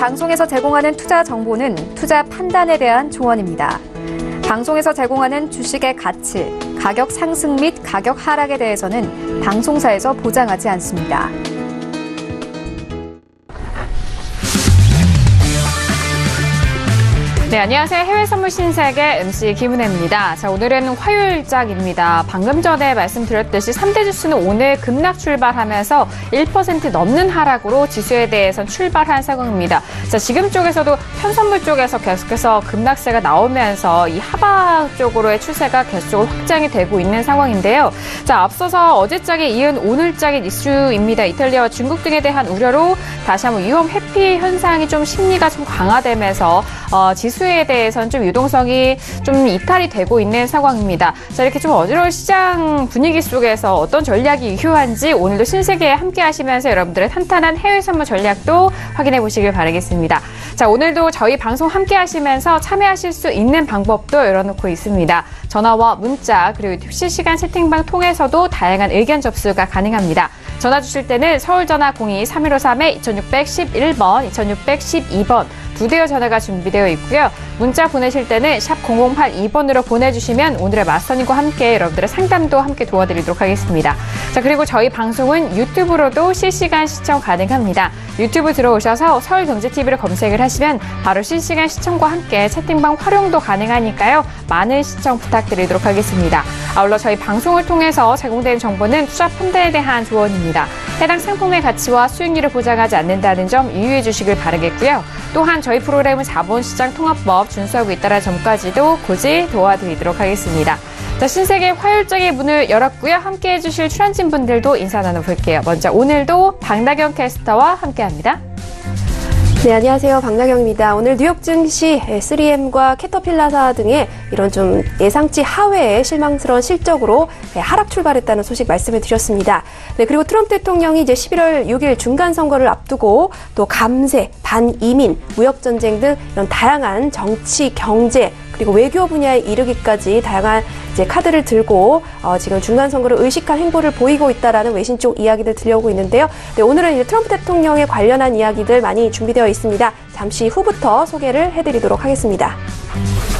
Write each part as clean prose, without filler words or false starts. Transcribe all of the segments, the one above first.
방송에서 제공하는 투자 정보는 투자 판단에 대한 조언입니다. 방송에서 제공하는 주식의 가치, 가격 상승 및 가격 하락에 대해서는 방송사에서 보장하지 않습니다. 네, 안녕하세요. 해외 선물 신세계 MC 김은혜입니다. 자, 오늘은 화요일장입니다. 방금 전에 말씀드렸듯이 3대 지수는 오늘 급락 출발하면서 1% 넘는 하락으로 지수에 대해선 출발한 상황입니다. 자, 지금 쪽에서도 현선물 쪽에서 계속해서 급락세가 나오면서 이 하락 쪽으로의 추세가 계속적으로 확장이 되고 있는 상황인데요. 자, 앞서서 어제장에 이은 오늘장의 이슈입니다. 이탈리아와 중국 등에 대한 우려로 다시 한번 위험 회피 현상이 좀 심리가 좀 강화되면서 지수에 대해서는 좀 유동성이 좀 이탈이 되고 있는 상황입니다. 자, 이렇게 좀 어지러운 시장 분위기 속에서 어떤 전략이 유효한지 오늘도 신세계에 함께 하시면서 여러분들의 탄탄한 해외 선물 전략도 확인해 보시길 바라겠습니다. 자, 오늘도 저희 방송 함께 하시면서 참여하실 수 있는 방법도 열어놓고 있습니다. 전화와 문자 그리고 유튜브 실시간 채팅방 통해서도 다양한 의견 접수가 가능합니다. 전화 주실 때는 서울 전화 02-3153-2611번, 2612번 두 대의 전화가 준비되어 있고요. 문자 보내실 때는 샵 0082번으로 보내주시면 오늘의 마스터님과 함께 여러분들의 상담도 함께 도와드리도록 하겠습니다. 자, 그리고 저희 방송은 유튜브로도 실시간 시청 가능합니다. 유튜브 들어오셔서 서울경제TV를 검색을 하시면 바로 실시간 시청과 함께 채팅방 활용도 가능하니까요. 많은 시청 부탁드리도록 하겠습니다. 아울러 저희 방송을 통해서 제공되는 정보는 투자 판단에 대한 조언입니다. 해당 상품의 가치와 수익률을 보장하지 않는다는 점 유의해 주시길 바라겠고요. 또한 저희 프로그램은 자본시장 통합법 준수하고 있다는 점까지도 고지 도와드리도록 하겠습니다. 자, 신세계 화요일장의 문을 열었고요. 함께해 주실 출연진 분들도 인사 나눠볼게요. 먼저 오늘도 박나경 캐스터와 함께합니다. 네, 안녕하세요. 박나경입니다. 오늘 뉴욕 증시 3M과 캐터필라사 등의 이런 좀 예상치 하회의 실망스러운 실적으로 하락 출발했다는 소식 말씀을 드렸습니다. 네, 그리고 트럼프 대통령이 이제 11월 6일 중간 선거를 앞두고 또 감세, 반이민, 무역 전쟁 등 이런 다양한 정치, 경제 그리고 외교 분야에 이르기까지 다양한 이제 카드를 들고 지금 중간 선거를 의식한 행보를 보이고 있다라는 외신 쪽 이야기들 들려오고 있는데요. 네, 오늘은 이제 트럼프 대통령에 관련한 이야기들 많이 준비되어 있습니다. 잠시 후부터 소개를 해드리도록 하겠습니다.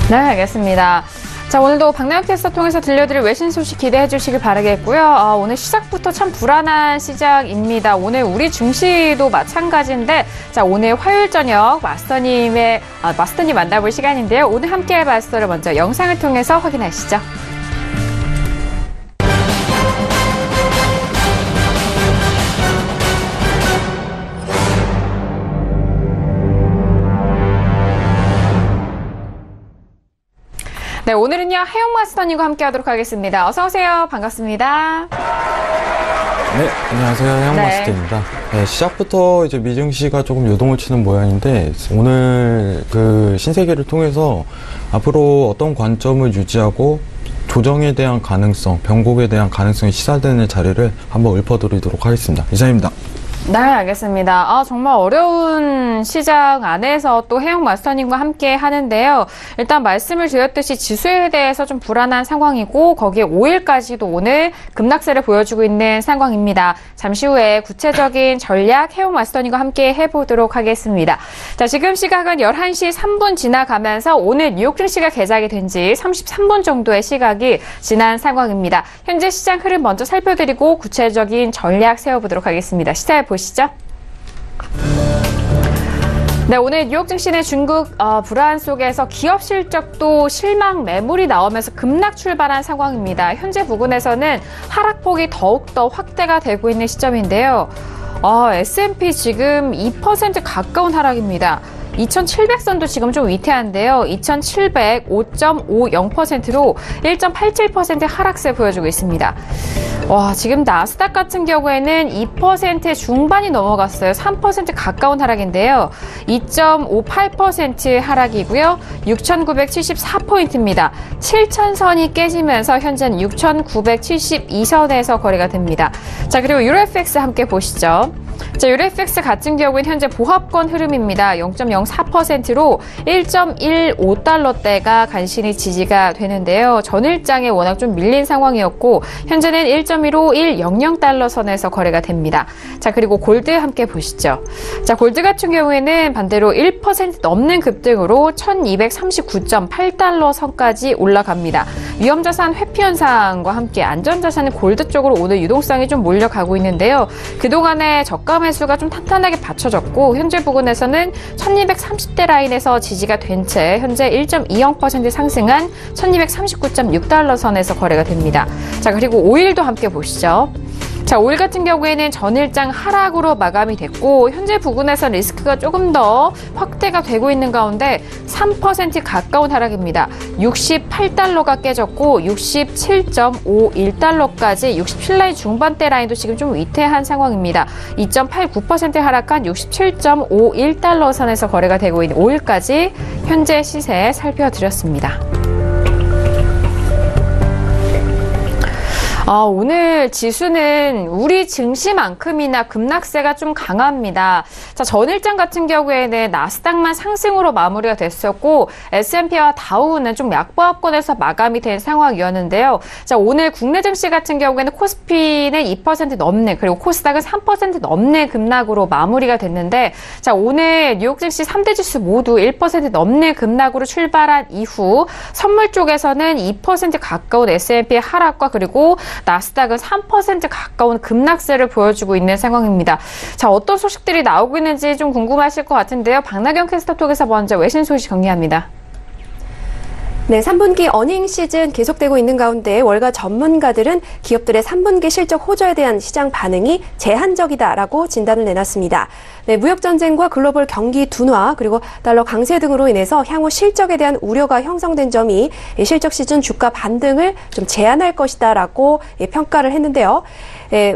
네, 알겠습니다. 자, 오늘도 박나영 캐스터 통해서 들려드릴 외신 소식 기대해 주시길 바라겠고요. 오늘 시작부터 참 불안한 시작입니다. 오늘 우리 증시도 마찬가지인데, 자, 오늘 화요일 저녁 마스터님 만나볼 시간인데요. 오늘 함께할 마스터를 먼저 영상을 통해서 확인하시죠. 네, 오늘은요, 하영 마스터님과 함께 하도록 하겠습니다. 어서오세요. 반갑습니다. 네, 안녕하세요. 하영 마스터입니다. 네, 시작부터 이제 미증시가 조금 요동을 치는 모양인데, 오늘 그 신세계를 통해서 앞으로 어떤 관점을 유지하고 조정에 대한 가능성, 변곡에 대한 가능성이 시사되는 자리를 한번 읊어드리도록 하겠습니다. 이상입니다. 네, 알겠습니다. 정말 어려운 시장 안에서 또 해영 마스터님과 함께 하는데요. 일단 말씀을 드렸듯이 지수에 대해서 좀 불안한 상황이고 거기에 5일까지도 오늘 급락세를 보여주고 있는 상황입니다. 잠시 후에 구체적인 전략 해영 마스터님과 함께 해보도록 하겠습니다. 자, 지금 시각은 11시 3분 지나가면서 오늘 뉴욕 증시가 개장이 된 지 33분 정도의 시각이 지난 상황입니다. 현재 시장 흐름 먼저 살펴드리고 구체적인 전략 세워보도록 하겠습니다. 시작 보시죠. 네, 오늘 뉴욕 증시는 중국 불안 속에서 기업 실적도 실망 매물이 나오면서 급락 출발한 상황입니다. 현재 부근에서는 하락폭이 더욱더 확대가 되고 있는 시점인데요. S&P 지금 2% 가까운 하락입니다. 2700선도 지금 좀 위태한데요. 2700 5.50%로 1.87% 하락세 보여주고 있습니다. 와, 지금 나스닥 같은 경우에는 2% 중반이 넘어갔어요. 3% 가까운 하락인데요. 2.58% 하락이고요. 6,974포인트입니다. 7,000선이 깨지면서 현재는 6,972선에서 거래가 됩니다. 자, 그리고 유로FX 함께 보시죠. 자, 유로FX 같은 경우에는 현재 보합권 흐름입니다. 0.04%로 1.15달러대가 간신히 지지가 되는데요. 전일장에 워낙 좀 밀린 상황이었고 현재는 1.15, 100달러 선에서 거래가 됩니다. 자, 그리고 골드 함께 보시죠. 자, 골드 같은 경우에는 반대로 1% 넘는 급등으로 1239.8달러 선까지 올라갑니다. 위험자산 회피 현상과 함께 안전자산은 골드 쪽으로 오늘 유동성이 좀 몰려가고 있는데요. 그동안의 저가 매수가 좀 탄탄하게 받쳐졌고 현재 부근에서는 1230대 라인에서 지지가 된 채 현재 1.20% 상승한 1239.6달러 선에서 거래가 됩니다. 자, 그리고 오일도 함께 보시죠. 자, 오일 같은 경우에는 전일장 하락으로 마감이 됐고 현재 부근에서 리스크가 조금 더 확대가 되고 있는 가운데 3% 가까운 하락입니다. 68달러가 깨졌고 67.51달러까지 67라인 중반대 라인도 지금 좀 위태한 상황입니다. 2.89% 하락한 67.51달러 선에서 거래가 되고 있는 오일까지 현재 시세 살펴드렸습니다. 오늘 지수는 우리 증시만큼이나 급락세가 좀 강합니다. 자, 전일장 같은 경우에는 나스닥만 상승으로 마무리가 됐었고 S&P와 다우는 좀 약보합권에서 마감이 된 상황이었는데요. 자, 오늘 국내 증시 같은 경우에는 코스피는 2% 넘는 그리고 코스닥은 3% 넘는 급락으로 마무리가 됐는데 자, 오늘 뉴욕 증시 3대 지수 모두 1% 넘는 급락으로 출발한 이후 선물 쪽에서는 2% 가까운 S&P의 하락과 그리고 나스닥은 3% 가까운 급락세를 보여주고 있는 상황입니다. 자, 어떤 소식들이 나오고 있는지 좀 궁금하실 것 같은데요. 박나경 캐스터 통해서 먼저 외신 소식 정리합니다. 네, 3분기 어닝 시즌 계속되고 있는 가운데 월가 전문가들은 기업들의 3분기 실적 호조에 대한 시장 반응이 제한적이다라고 진단을 내놨습니다. 네, 무역전쟁과 글로벌 경기 둔화 그리고 달러 강세 등으로 인해서 향후 실적에 대한 우려가 형성된 점이 실적 시즌 주가 반등을 좀 제한할 것이다라고 평가를 했는데요. 네,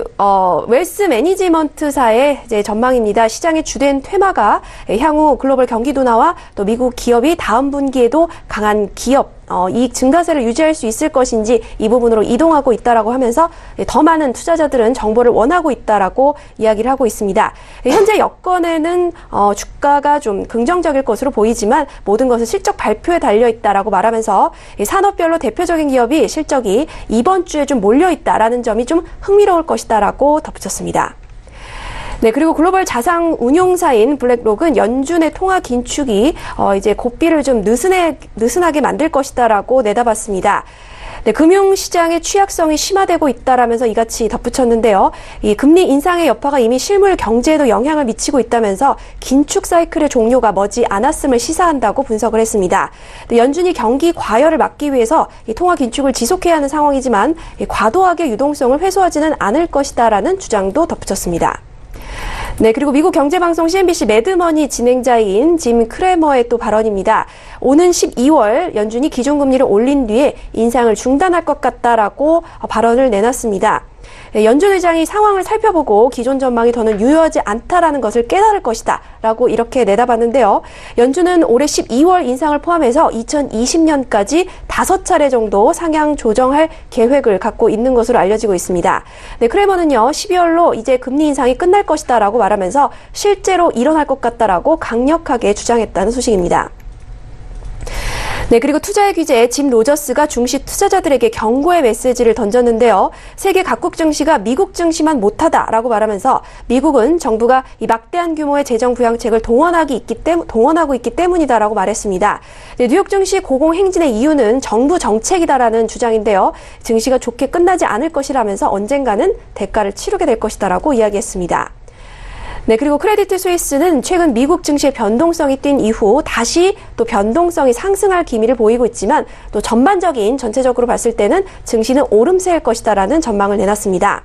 웰스 매니지먼트사의 이제 전망입니다. 시장의 주된 테마가 향후 글로벌 경기 둔화와 또 미국 기업이 다음 분기에도 강한 기업 이익 증가세를 유지할 수 있을 것인지 이 부분으로 이동하고 있다라고 하면서 더 많은 투자자들은 정보를 원하고 있다라고 이야기를 하고 있습니다. 현재 여건에는 주가가 좀 긍정적일 것으로 보이지만 모든 것은 실적 발표에 달려 있다라고 말하면서 산업별로 대표적인 기업이 실적이 이번 주에 좀 몰려 있다라는 점이 좀 흥미로울 것이다라고 덧붙였습니다. 네, 그리고 글로벌 자산 운용사인 블랙록은 연준의 통화 긴축이 이제 고삐를 좀 느슨하게 만들 것이다라고 내다봤습니다. 네, 금융시장의 취약성이 심화되고 있다라면서 이같이 덧붙였는데요. 이 금리 인상의 여파가 이미 실물 경제에도 영향을 미치고 있다면서 긴축 사이클의 종료가 머지 않았음을 시사한다고 분석을 했습니다. 네, 연준이 경기 과열을 막기 위해서 이 통화 긴축을 지속해야 하는 상황이지만 과도하게 유동성을 회수하지는 않을 것이다라는 주장도 덧붙였습니다. 네, 그리고 미국 경제방송 CNBC 매드머니 진행자인 짐 크레머의 또 발언입니다. 오는 12월 연준이 기준금리를 올린 뒤에 인상을 중단할 것 같다라고 발언을 내놨습니다. 연준 의장이 상황을 살펴보고 기존 전망이 더는 유효하지 않다라는 것을 깨달을 것이다 라고 이렇게 내다봤는데요. 연준은 올해 12월 인상을 포함해서 2020년까지 5차례 정도 상향 조정할 계획을 갖고 있는 것으로 알려지고 있습니다. 네, 크레머는요 12월로 이제 금리 인상이 끝날 것이다 라고 말하면서 실제로 일어날 것 같다라고 강력하게 주장했다는 소식입니다. 네, 그리고 투자의 귀재 짐 로저스가 중시 투자자들에게 경고의 메시지를 던졌는데요. 세계 각국 증시가 미국 증시만 못하다라고 말하면서 미국은 정부가 이 막대한 규모의 재정 부양책을 동원하고 있기 때문이다라고 말했습니다. 네, 뉴욕 증시 고공행진의 이유는 정부 정책이다라는 주장인데요. 증시가 좋게 끝나지 않을 것이라면서 언젠가는 대가를 치르게 될 것이다라고 이야기했습니다. 네, 그리고 크레디트 스위스는 최근 미국 증시의 변동성이 뛴 이후 다시 또 변동성이 상승할 기미를 보이고 있지만 또 전체적으로 봤을 때는 증시는 오름세일 것이다라는 전망을 내놨습니다.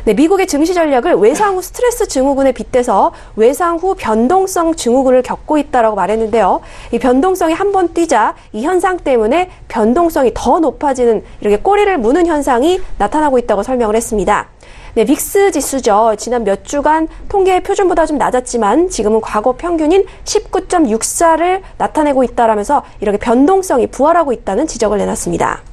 네, 미국의 증시 전략을 외상 후 스트레스 증후군에 빗대서 외상 후 변동성 증후군을 겪고 있다라고 말했는데요. 이 변동성이 한번 뛰자 이 현상 때문에 변동성이 더 높아지는 이렇게 꼬리를 무는 현상이 나타나고 있다고 설명을 했습니다. 네, 빅스 지수죠. 지난 몇 주간 통계 표준보다 좀 낮았지만 지금은 과거 평균인 19.64를 나타내고 있다라면서 이렇게 변동성이 부활하고 있다는 지적을 내놨습니다.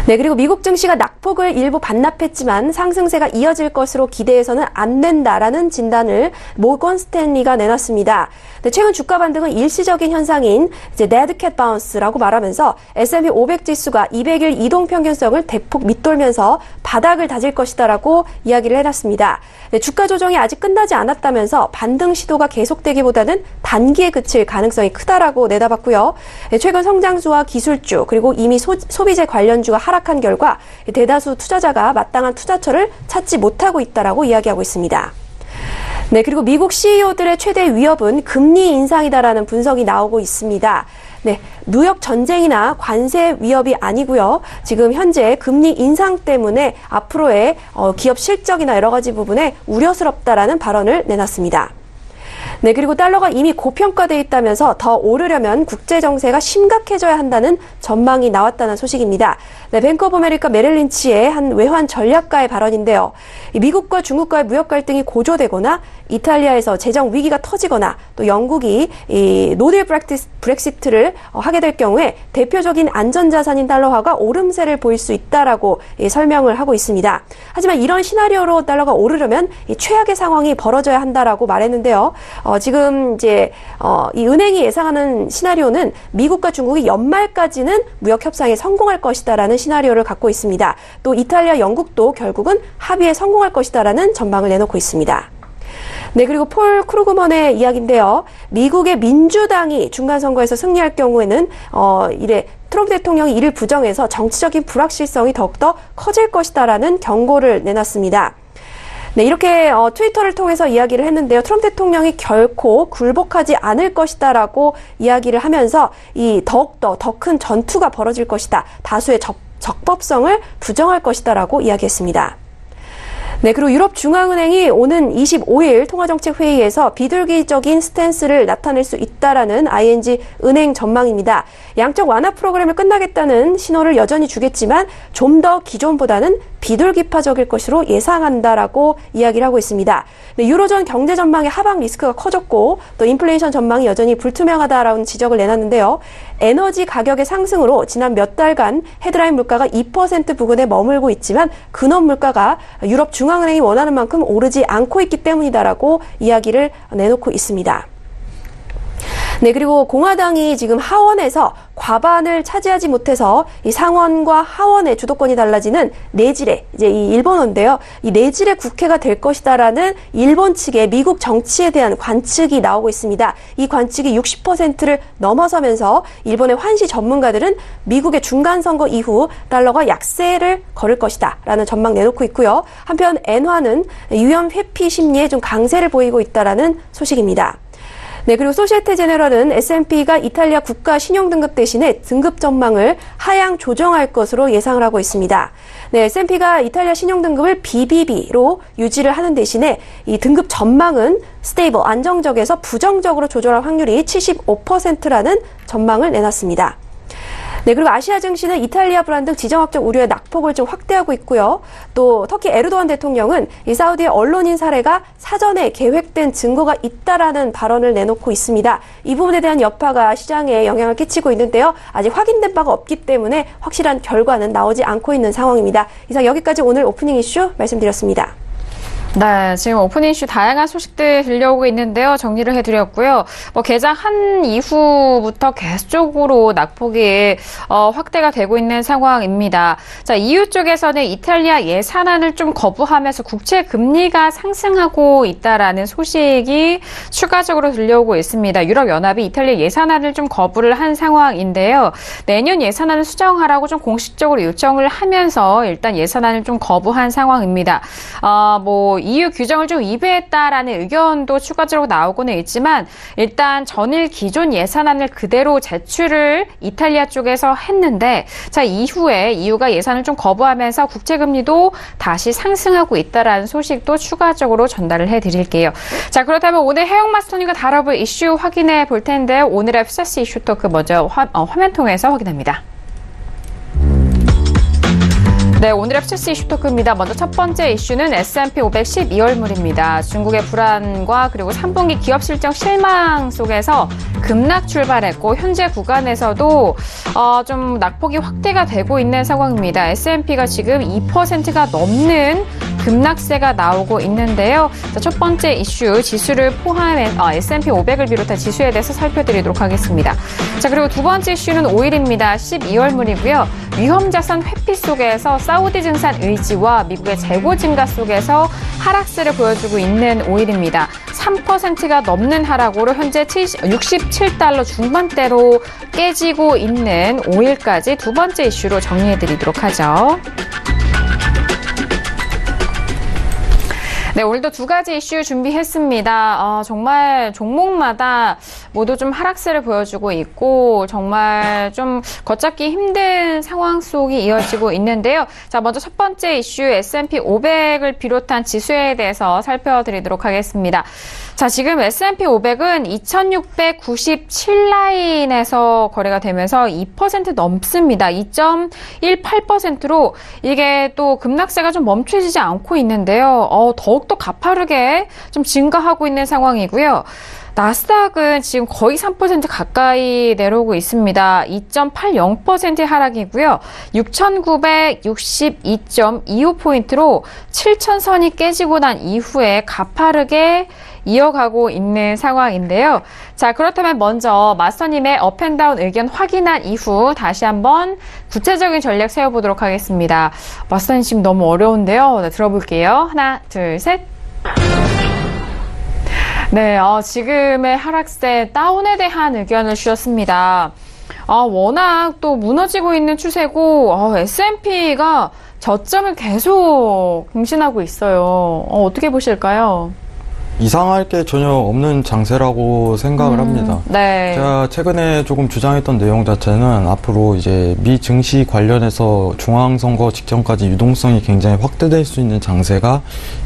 네, 그리고 미국 증시가 낙폭을 일부 반납했지만 상승세가 이어질 것으로 기대해서는 안 된다라는 진단을 모건 스탠리가 내놨습니다. 네, 최근 주가 반등은 일시적인 현상인 이제 데드캣 바운스라고 말하면서 S&P 500 지수가 200일 이동평균선을 대폭 밑돌면서 바닥을 다질 것이다라고 이야기를 해놨습니다. 네, 주가 조정이 아직 끝나지 않았다면서 반등 시도가 계속되기보다는 단기에 그칠 가능성이 크다라고 내다봤고요. 네, 최근 성장주와 기술주 그리고 이미 소비재 관련주가 하락한 결과 대다수 투자자가 마땅한 투자처를 찾지 못하고 있다라고 이야기하고 있습니다. 네, 그리고 미국 CEO들의 최대 위협은 금리 인상이다라는 분석이 나오고 있습니다. 네, 무역 전쟁이나 관세 위협이 아니고요. 지금 현재 금리 인상 때문에 앞으로의 기업 실적이나 여러 가지 부분에 우려스럽다라는 발언을 내놨습니다. 네, 그리고 달러가 이미 고평가돼 있다면서 더 오르려면 국제 정세가 심각해져야 한다는 전망이 나왔다는 소식입니다. 네, 뱅크 오브 아메리카 메릴린치의 한 외환 전략가의 발언인데요. 미국과 중국과의 무역 갈등이 고조되거나 이탈리아에서 재정 위기가 터지거나 또 영국이 이 노딜 브렉시트를 하게 될 경우에 대표적인 안전자산인 달러화가 오름세를 보일 수 있다라고 설명을 하고 있습니다. 하지만 이런 시나리오로 달러가 오르려면 이 최악의 상황이 벌어져야 한다라고 말했는데요. 지금 이제 이 은행이 예상하는 시나리오는 미국과 중국이 연말까지는 무역 협상에 성공할 것이다라는 시나리오를 갖고 있습니다. 또 이탈리아, 영국도 결국은 합의에 성공할 것이다라는 전망을 내놓고 있습니다. 네, 그리고 폴 크루그먼의 이야기인데요. 미국의 민주당이 중간선거에서 승리할 경우에는 트럼프 대통령이 이를 부정해서 정치적인 불확실성이 더욱더 커질 것이다라는 경고를 내놨습니다. 네, 이렇게 트위터를 통해서 이야기를 했는데요. 트럼프 대통령이 결코 굴복하지 않을 것이다라고 이야기를 하면서 더욱더 더 큰 전투가 벌어질 것이다. 다수의 적법성을 부정할 것이다라고 이야기했습니다. 네, 그리고 유럽중앙은행이 오는 25일 통화정책회의에서 비둘기적인 스탠스를 나타낼 수 있다라는 ING 은행 전망입니다. 양적 완화 프로그램을 끝나겠다는 신호를 여전히 주겠지만 좀 더 기존보다는 비둘기파적일 것으로 예상한다라고 이야기를 하고 있습니다. 네, 유로존 경제 전망의 하방 리스크가 커졌고 또 인플레이션 전망이 여전히 불투명하다라는 지적을 내놨는데요. 에너지 가격의 상승으로 지난 몇 달간 헤드라인 물가가 2% 부근에 머물고 있지만 근원 물가가 유럽 중앙은행이 원하는 만큼 오르지 않고 있기 때문이다라고 이야기를 내놓고 있습니다. 네, 그리고 공화당이 지금 하원에서 과반을 차지하지 못해서 이 상원과 하원의 주도권이 달라지는 내질의 이제 이 일본어인데요. 이 내질의 국회가 될 것이다라는 일본 측의 미국 정치에 대한 관측이 나오고 있습니다. 이 관측이 60%를 넘어서면서 일본의 환시 전문가들은 미국의 중간 선거 이후 달러가 약세를 걸을 것이다라는 전망 내놓고 있고요. 한편 엔화는 유연 회피 심리에 좀 강세를 보이고 있다라는 소식입니다. 네, 그리고 소시에테 제네럴은 S&P가 이탈리아 국가 신용등급 대신에 등급 전망을 하향 조정할 것으로 예상을 하고 있습니다. 네, S&P가 이탈리아 신용등급을 BBB로 유지를 하는 대신에 이 등급 전망은 스테이블, 안정적에서 부정적으로 조절할 확률이 75%라는 전망을 내놨습니다. 네, 그리고 아시아 증시는 이탈리아 불안 등 지정학적 우려의 낙폭을 좀 확대하고 있고요. 또 터키 에르도안 대통령은 이 사우디의 언론인 살해가 사전에 계획된 증거가 있다라는 발언을 내놓고 있습니다. 이 부분에 대한 여파가 시장에 영향을 끼치고 있는데요. 아직 확인된 바가 없기 때문에 확실한 결과는 나오지 않고 있는 상황입니다. 이상 여기까지 오늘 오프닝 이슈 말씀드렸습니다. 네, 지금 오프닝 이슈 다양한 소식들 들려오고 있는데요. 정리를 해드렸고요. 개장한 이후부터 계속적으로 낙폭이 확대가 되고 있는 상황입니다. 자, EU 쪽에서는 이탈리아 예산안을 좀 거부하면서 국채 금리가 상승하고 있다라는 소식이 추가적으로 들려오고 있습니다. 유럽연합이 이탈리아 예산안을 좀 거부를 한 상황인데요. 내년 예산안을 수정하라고 좀 공식적으로 요청을 하면서 일단 예산안을 좀 거부한 상황입니다. EU 규정을 좀 위배했다라는 의견도 추가적으로 나오고는 있지만 일단 전일 기존 예산안을 그대로 제출을 이탈리아 쪽에서 했는데 자 이후에 EU가 예산을 좀 거부하면서 국채금리도 다시 상승하고 있다라는 소식도 추가적으로 전달을 해드릴게요. 자 그렇다면 오늘 해영마스터님과 다뤄볼 이슈 확인해 볼 텐데요. 오늘의 FCC 이슈 토크 먼저 화면 통해서 확인합니다. 네, 오늘의 FCC 이슈 토크입니다. 먼저 첫 번째 이슈는 S&P 500 12월물입니다. 중국의 불안과 그리고 3분기 기업 실적 실망 속에서 급락 출발했고 현재 구간에서도 좀 낙폭이 확대가 되고 있는 상황입니다. S&P가 지금 2%가 넘는 급락세가 나오고 있는데요. 자, 첫 번째 이슈 지수를 포함한 S&P 500을 비롯한 지수에 대해서 살펴드리도록 하겠습니다. 자, 그리고 두 번째 이슈는 오일입니다. 12월물이고요. 위험자산 회피 속에서 사우디 증산 의지와 미국의 재고 증가 속에서 하락세를 보여주고 있는 오일입니다. 3%가 넘는 하락으로 현재 67달러 중반대로 깨지고 있는 오일까지 두 번째 이슈로 정리해드리도록 하죠. 네, 오늘도 두 가지 이슈 준비했습니다. 정말 종목마다 모두 좀 하락세를 보여주고 있고 정말 좀 걷잡기 힘든 상황 속이 이어지고 있는데요. 자, 먼저 첫 번째 이슈 S&P 500을 비롯한 지수에 대해서 살펴드리도록 하겠습니다. 자, 지금 S&P 500은 2697라인에서 거래가 되면서 2% 넘습니다. 2.18%로 이게 또 급락세가 좀 멈춰지지 않고 있는데요. 더욱더 가파르게 좀 증가하고 있는 상황이고요. 나스닥은 지금 거의 3% 가까이 내려오고 있습니다. 2.80%의 하락이고요. 6,962.25포인트로 7,000선이 깨지고 난 이후에 가파르게 이어가고 있는 상황인데요. 자, 그렇다면 먼저 마스터님의 업앤다운 의견 확인한 이후 다시 한번 구체적인 전략 세워보도록 하겠습니다. 마스터님 지금 너무 어려운데요. 네, 들어볼게요. 하나, 둘, 셋. 네, 지금의 하락세 다운에 대한 의견을 주셨습니다. 워낙 또 무너지고 있는 추세고 S&P가 저점을 계속更신하고 있어요. 어떻게 보실까요? 이상할 게 전혀 없는 장세라고 생각을 합니다. 네. 제가 최근에 조금 주장했던 내용 자체는 앞으로 이제 미 증시 관련해서 중앙선거 직전까지 유동성이 굉장히 확대될 수 있는 장세가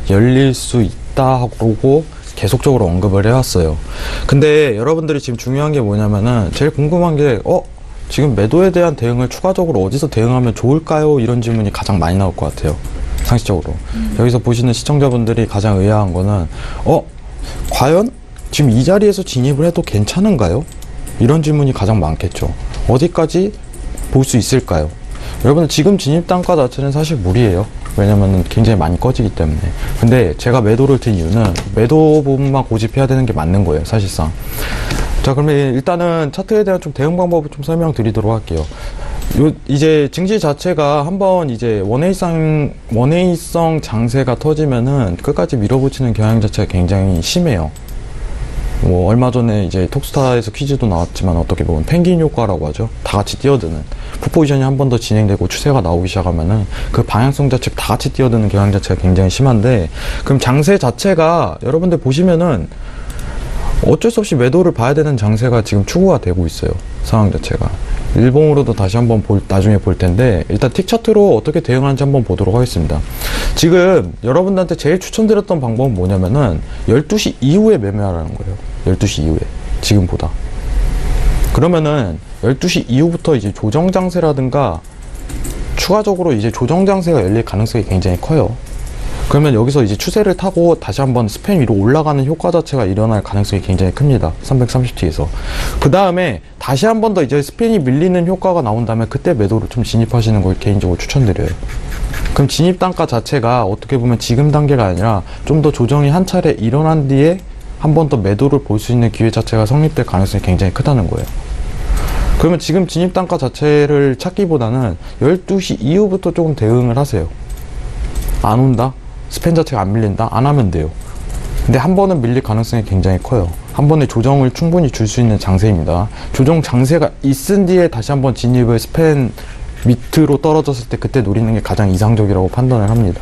열릴 수 있다고 계속적으로 언급을 해왔어요. 근데 여러분들이 지금 중요한 게 뭐냐면은 제일 궁금한 게 지금 매도에 대한 대응을 추가적으로 어디서 대응하면 좋을까요? 이런 질문이 가장 많이 나올 것 같아요. 상식적으로. 여기서 보시는 시청자분들이 가장 의아한 거는 과연 지금 이 자리에서 진입을 해도 괜찮은가요? 이런 질문이 가장 많겠죠. 어디까지 볼 수 있을까요? 여러분 지금 진입 단가 자체는 사실 무리예요. 왜냐면은 굉장히 많이 꺼지기 때문에. 근데 제가 매도를 든 이유는 매도 부분만 고집해야 되는 게 맞는 거예요, 사실상. 자, 그러면 일단은 차트에 대한 좀 대응 방법을 좀 설명드리도록 할게요. 이제 증시 자체가 한번 이제 원웨이성 장세가 터지면은 끝까지 밀어붙이는 경향 자체가 굉장히 심해요. 얼마 전에 이제 톡스타에서 퀴즈도 나왔지만 어떻게 보면 펭귄 효과라고 하죠. 다 같이 뛰어드는. 풋포지션이 한 번 더 진행되고 추세가 나오기 시작하면은 그 방향성 자체가 다 같이 뛰어드는 경향 자체가 굉장히 심한데, 그럼 장세 자체가 여러분들 보시면은 어쩔 수 없이 매도를 봐야 되는 장세가 지금 추구가 되고 있어요. 상황 자체가. 일봉으로도 다시 한번 나중에 볼 텐데, 일단 틱 차트로 어떻게 대응하는지 한번 보도록 하겠습니다. 지금 여러분들한테 제일 추천드렸던 방법은 뭐냐면은 12시 이후에 매매하라는 거예요. 12시 이후에. 지금보다. 그러면은 12시 이후부터 이제 조정 장세라든가 추가적으로 이제 조정 장세가 열릴 가능성이 굉장히 커요. 그러면 여기서 이제 추세를 타고 다시 한번 스팬 위로 올라가는 효과 자체가 일어날 가능성이 굉장히 큽니다. 330T에서. 그 다음에 다시 한 번 더 이제 스팬이 밀리는 효과가 나온 다음에 그때 매도로 좀 진입하시는 걸 개인적으로 추천드려요. 그럼 진입 단가 자체가 어떻게 보면 지금 단계가 아니라 좀 더 조정이 한 차례 일어난 뒤에 한 번 더 매도를 볼 수 있는 기회 자체가 성립될 가능성이 굉장히 크다는 거예요. 그러면 지금 진입 단가 자체를 찾기보다는 12시 이후부터 조금 대응을 하세요. 안 온다? 스팬 자체가 안 밀린다? 안 하면 돼요. 근데 한 번은 밀릴 가능성이 굉장히 커요. 한 번에 조정을 충분히 줄 수 있는 장세입니다. 조정 장세가 있은 뒤에 다시 한번 진입을 스팬 밑으로 떨어졌을 때 그때 노리는 게 가장 이상적이라고 판단을 합니다.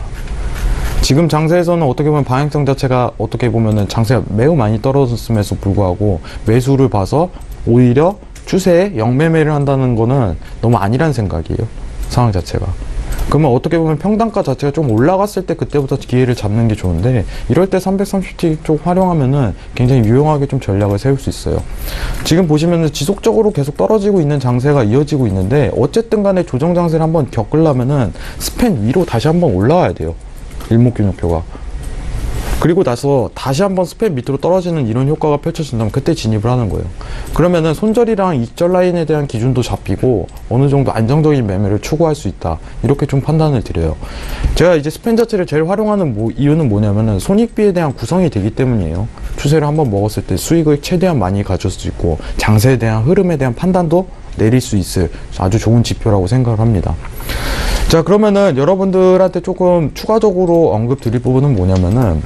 지금 장세에서는 어떻게 보면 방향성 자체가 어떻게 보면은 장세가 매우 많이 떨어졌음에도 불구하고 매수를 봐서 오히려 추세에 역매매를 한다는 거는 너무 아니란 생각이에요. 상황 자체가. 그러면 어떻게 보면 평단가 자체가 좀 올라갔을 때 그때부터 기회를 잡는 게 좋은데, 이럴 때 330T 쪽 활용하면은 굉장히 유용하게 좀 전략을 세울 수 있어요. 지금 보시면은 지속적으로 계속 떨어지고 있는 장세가 이어지고 있는데, 어쨌든 간에 조정 장세를 한번 겪으려면은 스팬 위로 다시 한번 올라와야 돼요. 일목균형표가. 그리고 나서 다시 한번 스팬 밑으로 떨어지는 이런 효과가 펼쳐진다면 그때 진입을 하는 거예요. 그러면은 손절이랑 익절 라인에 대한 기준도 잡히고 어느 정도 안정적인 매매를 추구할 수 있다, 이렇게 좀 판단을 드려요. 제가 이제 스팬 자체를 제일 활용하는 이유는 뭐냐면은 손익비에 대한 구성이 되기 때문이에요. 추세를 한번 먹었을 때 수익을 최대한 많이 가져올 수 있고, 장세에 대한 흐름에 대한 판단도 내릴 수 있을 아주 좋은 지표라고 생각을 합니다. 자, 그러면은 여러분들한테 조금 추가적으로 언급 드릴 부분은 뭐냐면은,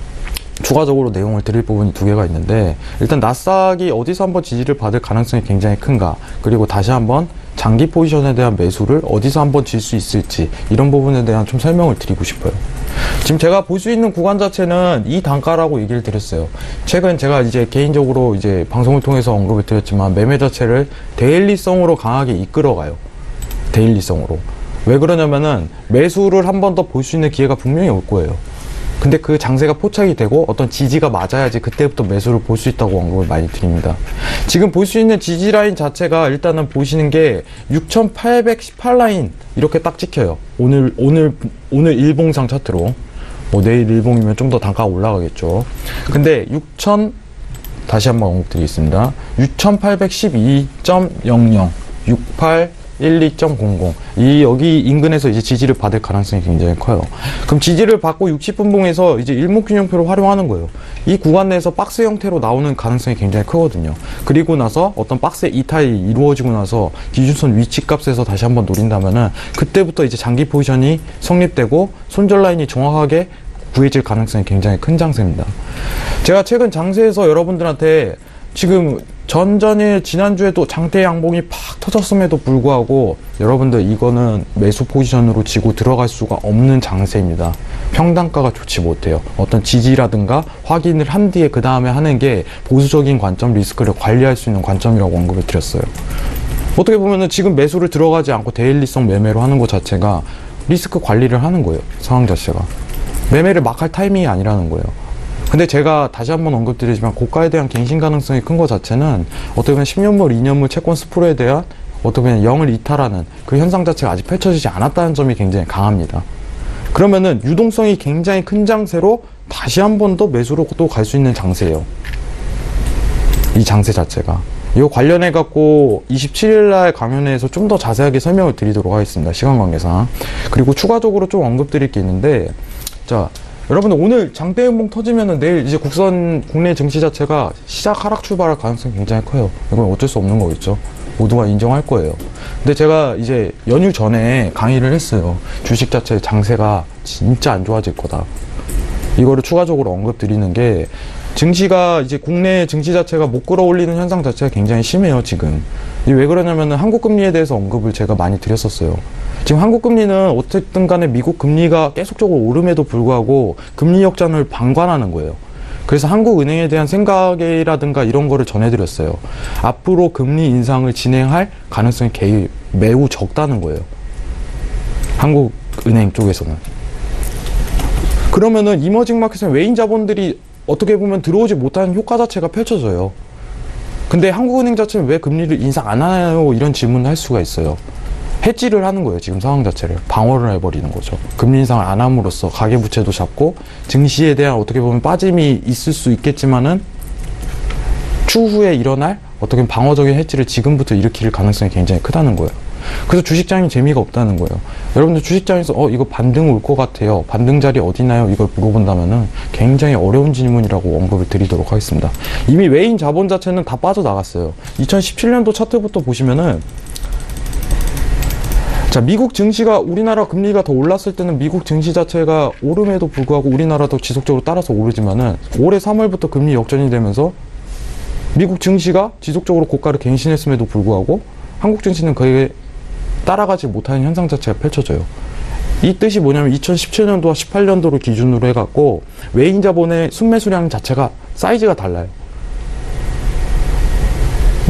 추가적으로 내용을 드릴 부분이 두 개가 있는데, 일단 나스닥이 어디서 한번 지지를 받을 가능성이 굉장히 큰가, 그리고 다시 한번 장기 포지션에 대한 매수를 어디서 한번 질 수 있을지, 이런 부분에 대한 좀 설명을 드리고 싶어요. 지금 제가 볼 수 있는 구간 자체는 이 단가라고 얘기를 드렸어요. 최근 제가 이제 개인적으로 이제 방송을 통해서 언급을 드렸지만, 매매 자체를 데일리성으로 강하게 이끌어가요. 데일리성으로. 왜 그러냐면은 매수를 한 번 더 볼 수 있는 기회가 분명히 올 거예요. 근데 그 장세가 포착이 되고 어떤 지지가 맞아야지 그때부터 매수를 볼 수 있다고 언급을 많이 드립니다. 지금 볼 수 있는 지지 라인 자체가 일단은 보시는 게 6818 라인 이렇게 딱 찍혀요. 오늘 일봉상 차트로. 내일 일봉이면 좀 더 단가가 올라가겠죠. 근데 다시 한번 언급드리겠습니다. 6812.00 6812.00 여기 인근에서 이제 지지를 받을 가능성이 굉장히 커요. 그럼 지지를 받고 60분봉에서 이제 일목균형표를 활용하는 거예요. 이 구간 내에서 박스 형태로 나오는 가능성이 굉장히 크거든요. 그리고 나서 어떤 박스의 이탈이 이루어지고 나서 기준선 위치 값에서 다시 한번 노린다면은, 그때부터 이제 장기 포지션이 성립되고 손절 라인이 정확하게 구해질 가능성이 굉장히 큰 장세입니다. 제가 최근 장세에서 여러분들한테 지금 지난주에도 장대 양봉이 팍 터졌음에도 불구하고 여러분들 이거는 매수 포지션으로 지고 들어갈 수가 없는 장세입니다. 평단가가 좋지 못해요. 어떤 지지라든가 확인을 한 뒤에 그 다음에 하는 게 보수적인 관점, 리스크를 관리할 수 있는 관점이라고 언급을 드렸어요. 어떻게 보면은 지금 매수를 들어가지 않고 데일리성 매매로 하는 것 자체가 리스크 관리를 하는 거예요. 상황 자체가. 매매를 막 할 타이밍이 아니라는 거예요. 근데 제가 다시 한번 언급드리지만, 고가에 대한 갱신 가능성이 큰 것 자체는 어떻게 보면 10년물, 2년물 채권 스프레에 대한 어떻게 보면 0을 이탈하는 그 현상 자체가 아직 펼쳐지지 않았다는 점이 굉장히 강합니다. 그러면은 유동성이 굉장히 큰 장세로 다시 한 번 더 매수로 또 갈 수 있는 장세예요. 이 장세 자체가. 이거 관련해 갖고 27일날 강연회에서 좀 더 자세하게 설명을 드리도록 하겠습니다. 시간 관계상. 그리고 추가적으로 좀 언급드릴 게 있는데, 자, 여러분들 오늘 장대음봉 터지면은 내일 이제 국내 증시 자체가 시작 하락 출발할 가능성이 굉장히 커요. 이건 어쩔 수 없는 거겠죠. 모두가 인정할 거예요. 근데 제가 이제 연휴 전에 강의를 했어요. 주식 자체의 장세가 진짜 안 좋아질 거다. 이거를 추가적으로 언급드리는 게, 증시가 이제 국내 증시 자체가 못 끌어올리는 현상 자체가 굉장히 심해요, 지금. 왜 그러냐면은 한국 금리에 대해서 언급을 제가 많이 드렸었어요. 지금 한국 금리는 어쨌든 간에 미국 금리가 계속적으로 오름에도 불구하고 금리 역전을 방관하는 거예요. 그래서 한국 은행에 대한 생각이라든가 이런 거를 전해드렸어요. 앞으로 금리 인상을 진행할 가능성이 매우 적다는 거예요. 한국 은행 쪽에서는. 그러면은 이머징 마켓에 외인 자본들이 어떻게 보면 들어오지 못하는 효과 자체가 펼쳐져요. 근데 한국은행 자체는 왜 금리를 인상 안 하나요? 이런 질문을 할 수가 있어요. 해지를 하는 거예요. 지금 상황 자체를 방어를 해버리는 거죠. 금리 인상을 안 함으로써 가계부채도 잡고, 증시에 대한 어떻게 보면 빠짐이 있을 수 있겠지만은 추후에 일어날 어떻게 보면 방어적인 해지를 지금부터 일으킬 가능성이 굉장히 크다는 거예요. 그래서 주식장이 재미가 없다는 거예요. 여러분들 주식장에서 이거 반등 올 것 같아요, 반등 자리 어디나요? 이걸 물어본다면은 굉장히 어려운 질문이라고 언급을 드리도록 하겠습니다. 이미 외인 자본 자체는 다 빠져나갔어요. 2017년도 차트부터 보시면은, 자, 미국 증시가 우리나라 금리가 더 올랐을 때는 미국 증시 자체가 오름에도 불구하고 우리나라도 지속적으로 따라서 오르지만은, 올해 3월부터 금리 역전이 되면서 미국 증시가 지속적으로 고가를 갱신했음에도 불구하고 한국 증시는 거의 따라가지 못하는 현상 자체가 펼쳐져요. 이 뜻이 뭐냐면 2017년도와 18년도를 기준으로 해갖고 외인 자본의 순매수량 자체가 사이즈가 달라요.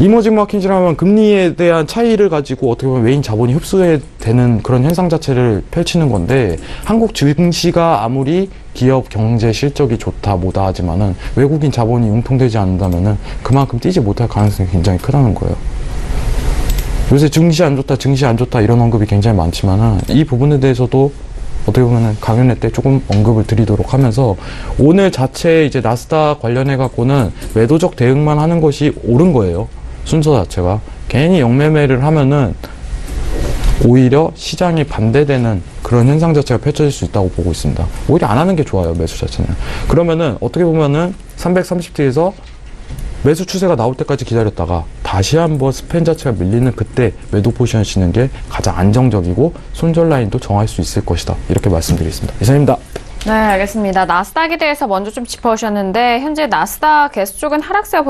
이머징 마켓이라면 금리에 대한 차이를 가지고 어떻게 보면 외인 자본이 흡수되는 그런 현상 자체를 펼치는 건데, 한국 증시가 아무리 기업 경제 실적이 좋다 뭐다 하지만은 외국인 자본이 융통되지 않는다면은 그만큼 뛰지 못할 가능성이 굉장히 크다는 거예요. 요새 증시 안 좋다 이런 언급이 굉장히 많지만은 이 부분에 대해서도 어떻게 보면은 강연회 때 조금 언급을 드리도록 하면서, 오늘 자체 이제 나스닥 관련해 갖고는 매도적 대응만 하는 것이 옳은 거예요. 순서 자체가. 괜히 영매매를 하면은 오히려 시장이 반대되는 그런 현상 자체가 펼쳐질 수 있다고 보고 있습니다. 오히려 안 하는 게 좋아요, 매수 자체는. 그러면은 어떻게 보면은 330T에서 매수 추세가 나올 때까지 기다렸다가 다시 한번 스팬 자체가 밀리는 그때 매도 포지션 치는 게 가장 안정적이고 손절 라인도 정할 수 있을 것이다. 이렇게 말씀드리겠습니다. 이상입니다. 네, 알겠습니다. 나스닥에 대해서 먼저 좀 짚어주셨는데, 현재 나스닥 계속 쪽은 하락세가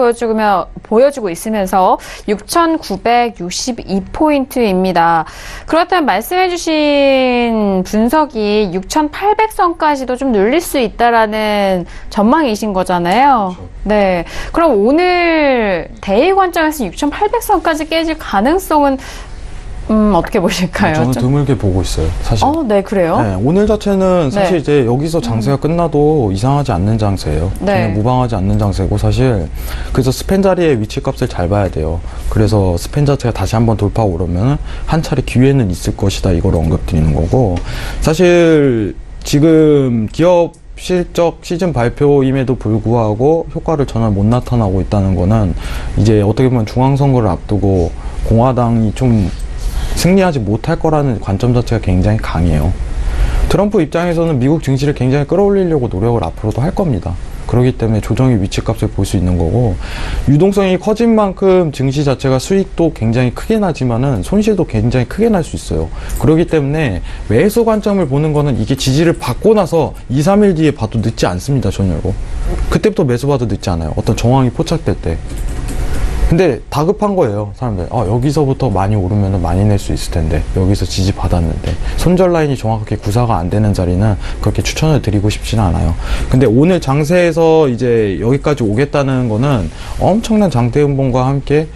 보여지고 있으면서 6,962포인트입니다. 그렇다면 말씀해주신 분석이 6,800선까지도 좀 눌릴 수 있다라는 전망이신 거잖아요. 그렇죠. 네. 그럼 오늘 대일 관점에서 6,800선까지 깨질 가능성은 어떻게 보실까요? 저는 드물게 보고 있어요, 사실. 네, 그래요? 네, 오늘 자체는 사실 네. 이제 여기서 장세가 끝나도 이상하지 않는 장세예요. 네. 전혀 무방하지 않는 장세고, 사실 그래서 스팬 자리의 위치값을 잘 봐야 돼요. 그래서 스팬 자체가 다시 한번 돌파 오르면 한 차례 기회는 있을 것이다, 이걸 언급드리는 거고, 사실 지금 기업 실적 시즌 발표임에도 불구하고 효과를 전혀 못 나타나고 있다는 거는, 이제 어떻게 보면 중앙선거를 앞두고 공화당이 좀 승리하지 못할 거라는 관점 자체가 굉장히 강해요. 트럼프 입장에서는 미국 증시를 굉장히 끌어올리려고 노력을 앞으로도 할 겁니다. 그렇기 때문에 조정의 위치값을 볼 수 있는 거고, 유동성이 커진 만큼 증시 자체가 수익도 굉장히 크게 나지만은 손실도 굉장히 크게 날 수 있어요. 그렇기 때문에 매수 관점을 보는 거는 이게 지지를 받고 나서 2, 3일 뒤에 봐도 늦지 않습니다, 전혀로. 그때부터 매수 봐도 늦지 않아요. 어떤 정황이 포착될 때. 근데 다급한 거예요, 사람들. 여기서부터 많이 오르면 많이 낼 수 있을 텐데, 여기서 지지 받았는데 손절 라인이 정확하게 구사가 안 되는 자리는 그렇게 추천을 드리고 싶지는 않아요. 근데 오늘 장세에서 이제 여기까지 오겠다는 거는 엄청난 장대 음봉과 함께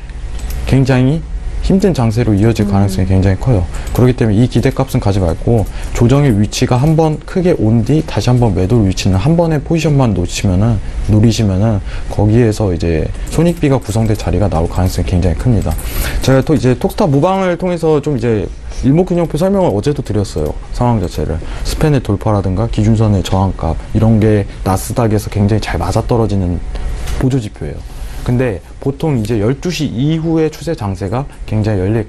굉장히 힘든 장세로 이어질 가능성이 굉장히 커요. 그렇기 때문에 이 기대값은 가지 말고, 조정의 위치가 한번 크게 온 뒤 다시 한번 매도 위치는 한 번의 포지션만 노리시면은 거기에서 이제 손익비가 구성될 자리가 나올 가능성이 굉장히 큽니다. 제가 또 이제 톡스타 무방을 통해서 좀 이제 일목균형표 설명을 어제도 드렸어요. 상황 자체를. 스팬의 돌파라든가 기준선의 저항값, 이런 게 나스닥에서 굉장히 잘 맞아떨어지는 보조지표예요. 근데 보통 이제 12시 이후의 추세 장세가 굉장히 열릴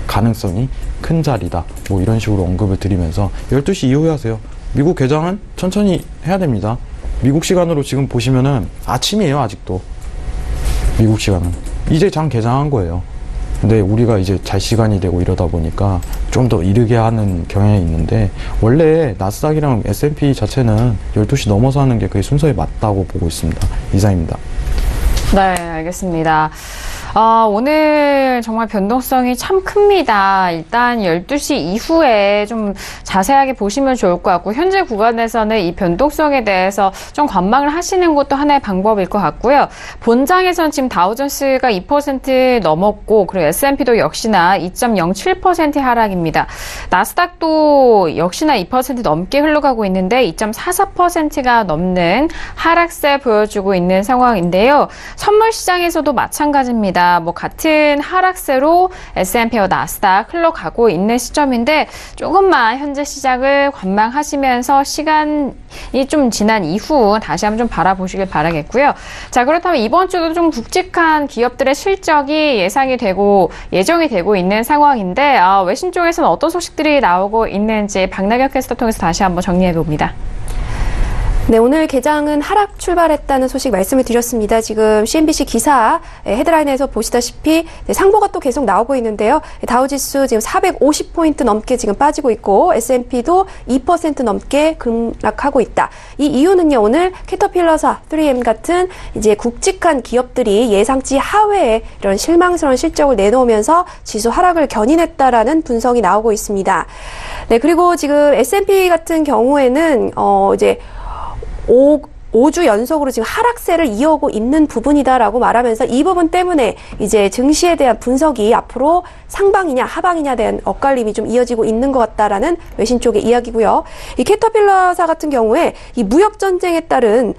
가능성이 큰 자리다, 뭐 이런 식으로 언급을 드리면서 12시 이후에 하세요. 미국 개장은 천천히 해야 됩니다. 미국 시간으로 지금 보시면은 아침이에요, 아직도. 미국 시간은 이제 장 개장한 거예요. 근데 우리가 이제 잘 시간이 되고 이러다 보니까 좀 더 이르게 하는 경향이 있는데, 원래 나스닥이랑 S&P 자체는 12시 넘어서 하는 게 그게 순서에 맞다고 보고 있습니다. 이상입니다. 네, 알겠습니다. 오늘 정말 변동성이 참 큽니다. 일단 12시 이후에 좀 자세하게 보시면 좋을 것 같고, 현재 구간에서는 이 변동성에 대해서 좀 관망을 하시는 것도 하나의 방법일 것 같고요. 본장에서는 지금 다우존스가 2% 넘었고, 그리고 S&P도 역시나 2.07% 하락입니다. 나스닥도 역시나 2% 넘게 흘러가고 있는데 2.44%가 넘는 하락세 보여주고 있는 상황인데요. 선물 시장에서도 마찬가지입니다. 뭐 같은 하락세로 S&P와 나스닥 흘러가고 있는 시점인데, 조금만 현재 시장을 관망하시면서 시간이 좀 지난 이후 다시 한번 좀 바라보시길 바라겠고요. 자, 그렇다면 이번 주도 좀 굵직한 기업들의 실적이 예정이 되고 있는 상황인데, 외신 쪽에서는 어떤 소식들이 나오고 있는지 박나경 캐스터 통해서 다시 한번 정리해 봅니다. 네, 오늘 개장은 하락 출발했다는 소식 말씀을 드렸습니다. 지금 CNBC 기사 헤드라인에서 보시다시피 상보가 또 계속 나오고 있는데요. 다우지수 지금 450포인트 넘게 지금 빠지고 있고, S&P도 2% 넘게 급락하고 있다. 이 이유는요, 오늘 캐터필러사, 3M 같은 이제 굵직한 기업들이 예상치 하회의 이런 실망스러운 실적을 내놓으면서 지수 하락을 견인했다라는 분석이 나오고 있습니다. 네, 그리고 지금 S&P 같은 경우에는 이제 5주 연속으로 지금 하락세를 이어오고 있는 부분이다라고 말하면서 이 부분 때문에 이제 증시에 대한 분석이 앞으로 상방이냐 하방이냐에 대한 엇갈림이 좀 이어지고 있는 것 같다라는 외신 쪽의 이야기고요. 이 캐터필러사 같은 경우에 이 무역 전쟁에 따른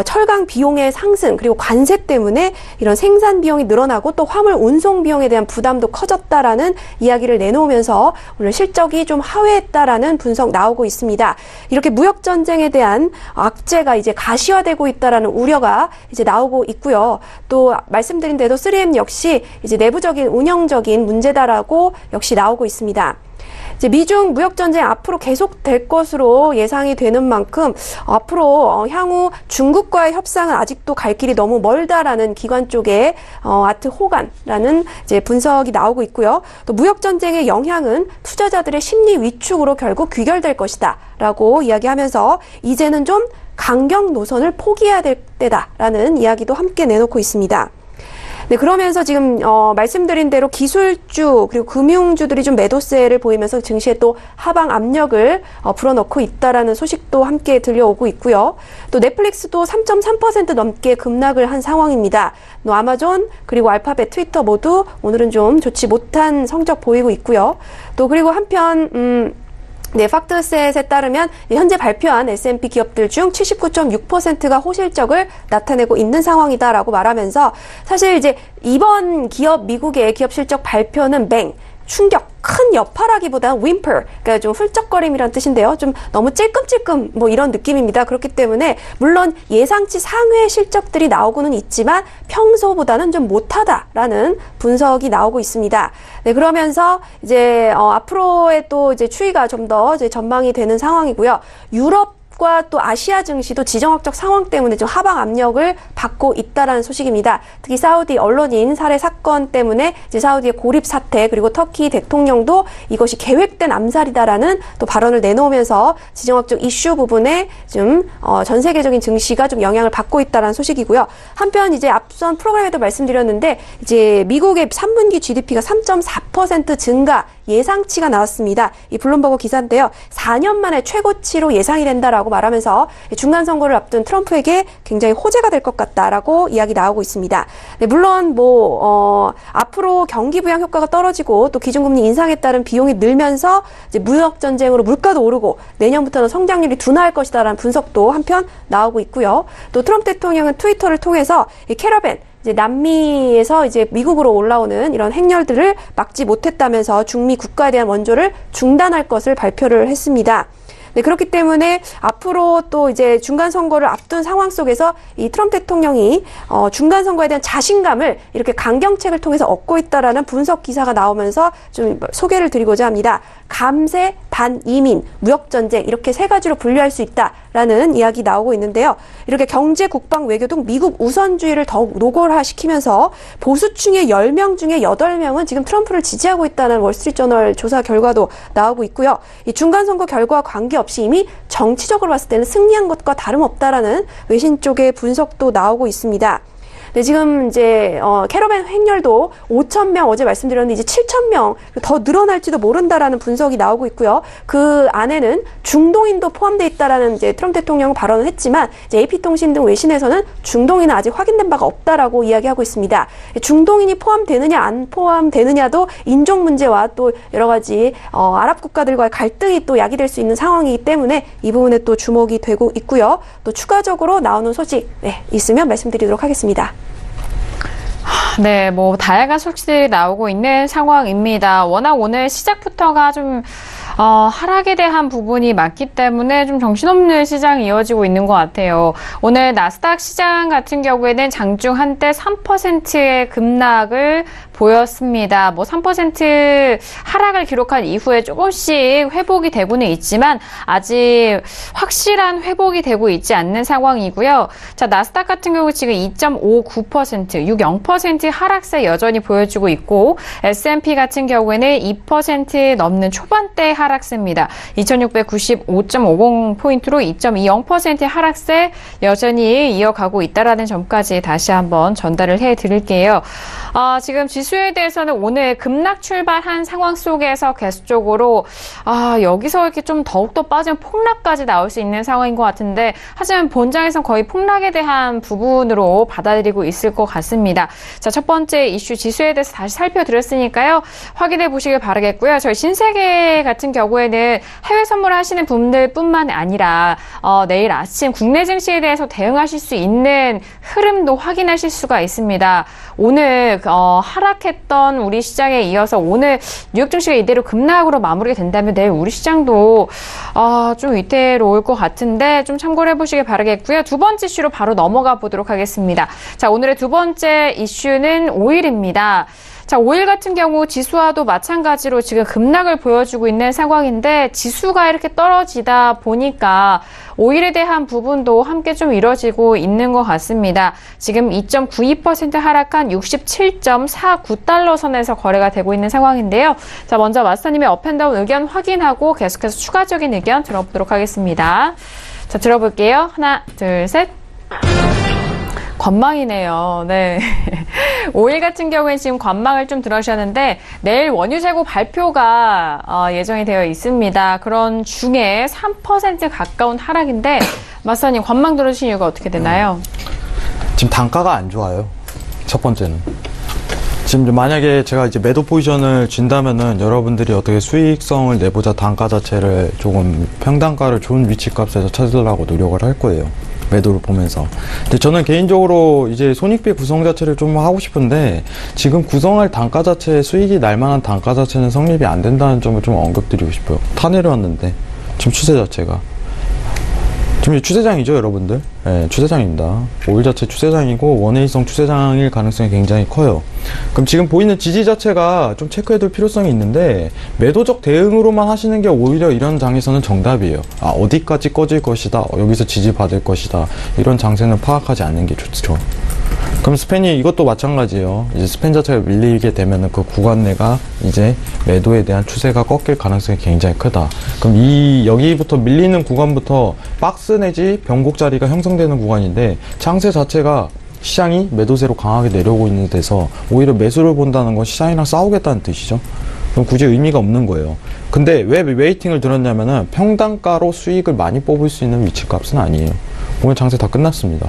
철강 비용의 상승 그리고 관세 때문에 이런 생산 비용이 늘어나고 또 화물 운송 비용에 대한 부담도 커졌다라는 이야기를 내놓으면서 오늘 실적이 좀 하회했다라는 분석 나오고 있습니다. 이렇게 무역 전쟁에 대한 악재가 이제 가시화되고 있다라는 우려가 이제 나오고 있고요. 또 말씀드린 대로 3M 역시 이제 내부적인 운영적인 문제다라고 역시 나오고 있습니다. 이제 미중 무역 전쟁 앞으로 계속될 것으로 예상이 되는 만큼 앞으로 향후 중국과의 협상은 아직도 갈 길이 너무 멀다라는 기관 쪽에 아트 호간라는 이제 분석이 나오고 있고요. 또 무역 전쟁의 영향은 투자자들의 심리 위축으로 결국 귀결될 것이다라고 이야기하면서 이제는 좀 강경 노선을 포기해야 될 때다라는 이야기도 함께 내놓고 있습니다. 네, 그러면서 지금 말씀드린 대로 기술주 그리고 금융주들이 좀 매도세를 보이면서 증시에 또 하방 압력을 불어넣고 있다라는 소식도 함께 들려오고 있고요. 또 넷플릭스도 3.3% 넘게 급락을 한 상황입니다. 또 아마존 그리고 알파벳, 트위터 모두 오늘은 좀 좋지 못한 성적 보이고 있고요. 또 그리고 한편 네, 팩트셋에 따르면 현재 발표한 S&P 기업들 중 79.6%가 호실적을 나타내고 있는 상황이다라고 말하면서 사실 이제 이번 미국의 기업 실적 발표는 충격, 큰 여파라기보다는 whimper, 그러니까 좀 훌쩍거림이란 뜻인데요. 좀 너무 찔끔찔끔 뭐 이런 느낌입니다. 그렇기 때문에 물론 예상치 상회의 실적들이 나오고는 있지만 평소보다는 좀 못하다라는 분석이 나오고 있습니다. 네, 그러면서 이제 앞으로의 또 이제 추이가 좀 더 이제 전망이 되는 상황이고요. 유럽과 또 아시아 증시도 지정학적 상황 때문에 좀 하방 압력을 받고 있다라는 소식입니다. 특히 사우디 언론인 살해 사건 때문에 이제 사우디의 고립 사태 그리고 터키 대통령도 이것이 계획된 암살이다라는 또 발언을 내놓으면서 지정학적 이슈 부분에 좀 전 세계적인 증시가 좀 영향을 받고 있다라는 소식이고요. 한편 이제 앞선 프로그램에도 말씀드렸는데 이제 미국의 3분기 GDP가 3.4% 증가 예상치가 나왔습니다. 이 블룸버그 기사인데요. 4년 만에 최고치로 예상이 된다라고 말하면서 중간 선거를 앞둔 트럼프에게 굉장히 호재가 될 것 같다라고 이야기 나오고 있습니다. 네, 물론 앞으로 경기 부양 효과가 떨어지고 또 기준금리 인상에 따른 비용이 늘면서 이제 무역 전쟁으로 물가도 오르고 내년부터는 성장률이 둔화할 것이다라는 분석도 한편 나오고 있고요. 또 트럼프 대통령은 트위터를 통해서 이 캐러밴 이제 남미에서 이제 미국으로 올라오는 이런 행렬들을 막지 못했다면서 중미 국가에 대한 원조를 중단할 것을 발표를 했습니다. 네, 그렇기 때문에 앞으로 또 이제 중간 선거를 앞둔 상황 속에서 이 트럼프 대통령이 중간 선거에 대한 자신감을 이렇게 강경책을 통해서 얻고 있다라는 분석 기사가 나오면서 좀 소개를 드리고자 합니다. 감세, 반이민, 무역전쟁 이렇게 세 가지로 분류할 수 있다라는 이야기 나오고 있는데요. 이렇게 경제, 국방, 외교 등 미국 우선주의를 더욱 노골화시키면서 보수층의 10명 중에 8명은 지금 트럼프를 지지하고 있다는 월스트리트저널 조사 결과도 나오고 있고요. 이 중간선거 결과와 관계없이 이미 정치적으로 봤을 때는 승리한 것과 다름없다라는 외신 쪽의 분석도 나오고 있습니다. 네, 지금 이제 캐러밴 행렬도 5,000명 어제 말씀드렸는데 이제 7,000명 더 늘어날지도 모른다라는 분석이 나오고 있고요. 그 안에는 중동인도 포함되어 있다라는 이제 트럼프 대통령 발언을 했지만 이제 AP통신 등 외신에서는 중동인은 아직 확인된 바가 없다라고 이야기하고 있습니다. 중동인이 포함되느냐 안 포함되느냐도 인종 문제와 또 여러 가지 아랍 국가들과의 갈등이 또 야기될 수 있는 상황이기 때문에 이 부분에 또 주목이 되고 있고요. 또 추가적으로 나오는 소식 있으면 말씀드리도록 하겠습니다. 네, 다양한 소식들이 나오고 있는 상황입니다. 워낙 오늘 시작부터가 좀 하락에 대한 부분이 많기 때문에 좀 정신없는 시장이 이어지고 있는 것 같아요. 오늘 나스닥 시장 같은 경우에는 장중 한때 3%의 급락을 보였습니다. 3% 하락을 기록한 이후에 조금씩 회복이 되고는 있지만 아직 확실한 회복이 되고 있지 않는 상황이고요. 자, 나스닥 같은 경우 지금 2.59%, 60% 하락세 여전히 보여주고 있고 S&P 같은 경우에는 2% 넘는 초반대 하락세입니다. 2695.50포인트로 2.20% 하락세 여전히 이어가고 있다라는 점까지 다시 한번 전달을 해드릴게요. 지금 지수에 대해서는 오늘 급락 출발한 상황 속에서 계속적으로 여기서 이렇게 좀 더욱더 빠지면 폭락까지 나올 수 있는 상황인 것 같은데, 하지만 본장에선 거의 폭락에 대한 부분으로 받아들이고 있을 것 같습니다. 자, 첫 번째 이슈 지수에 대해서 다시 살펴드렸으니까요. 확인해 보시길 바라겠고요. 저희 신세계 같은 경우에는 해외 선물 하시는 분들뿐만 아니라 내일 아침 국내 증시에 대해서 대응하실 수 있는 흐름도 확인하실 수가 있습니다. 오늘 하락했던 우리 시장에 이어서 오늘 뉴욕 증시가 이대로 급락으로 마무리가 된다면 내일 우리 시장도 좀 위태로울 것 같은데 좀 참고를 해보시길 바라겠고요. 두 번째 이슈로 바로 넘어가 보도록 하겠습니다. 자, 오늘의 두 번째 이슈는 오일입니다. 자, 오일 같은 경우 지수와도 마찬가지로 지금 급락을 보여주고 있는 상황인데, 지수가 이렇게 떨어지다 보니까 오일에 대한 부분도 함께 좀 이뤄지고 있는 것 같습니다. 지금 2.92% 하락한 67.49달러 선에서 거래가 되고 있는 상황인데요. 자, 먼저 마스터님의 업앤다운 의견 확인하고 계속해서 추가적인 의견 들어보도록 하겠습니다. 자, 들어볼게요. 하나, 둘, 셋. 관망이네요. 네. 오일 같은 경우에 지금 관망을 좀 들으셨는데, 내일 원유 재고 발표가 예정이 되어 있습니다. 그런 중에 3% 가까운 하락인데, 마스터님 관망 들으신 이유가 어떻게 되나요? 지금 단가가 안 좋아요. 첫 번째는. 지금 만약에 제가 이제 매도 포지션을 쥔다면은 여러분들이 어떻게 수익성을 내보자 단가 자체를 조금 평단가를 좋은 위치 값에서 찾으려고 노력을 할 거예요. 매도를 보면서. 근데 저는 개인적으로 이제 손익비 구성 자체를 좀 하고 싶은데, 지금 구성할 단가 자체, 수익이 날 만한 단가 자체는 성립이 안 된다는 점을 좀 언급드리고 싶어요. 타 내려왔는데, 지금 추세 자체가. 지금 추세장이죠, 여러분들? 네, 추세장입니다. 오일 자체 추세장이고, 원웨이성 추세장일 가능성이 굉장히 커요. 그럼 지금 보이는 지지 자체가 좀 체크해둘 필요성이 있는데, 매도적 대응으로만 하시는 게 오히려 이런 장에서는 정답이에요. 어디까지 꺼질 것이다, 여기서 지지받을 것이다, 이런 장세는 파악하지 않는 게 좋죠. 그럼 스팬이 이것도 마찬가지예요. 이제 스팬 자체가 밀리게 되면은 그 구간 내가 이제 매도에 대한 추세가 꺾일 가능성이 굉장히 크다. 그럼 여기부터 밀리는 구간부터 박스 내지 변곡 자리가 형성되는 구간인데, 장세 자체가 시장이 매도세로 강하게 내려오고 있는 데서 오히려 매수를 본다는 건 시장이랑 싸우겠다는 뜻이죠. 그럼 굳이 의미가 없는 거예요. 근데 왜 웨이팅을 들었냐면은 평단가로 수익을 많이 뽑을 수 있는 위치값은 아니에요. 오늘 장세 다 끝났습니다.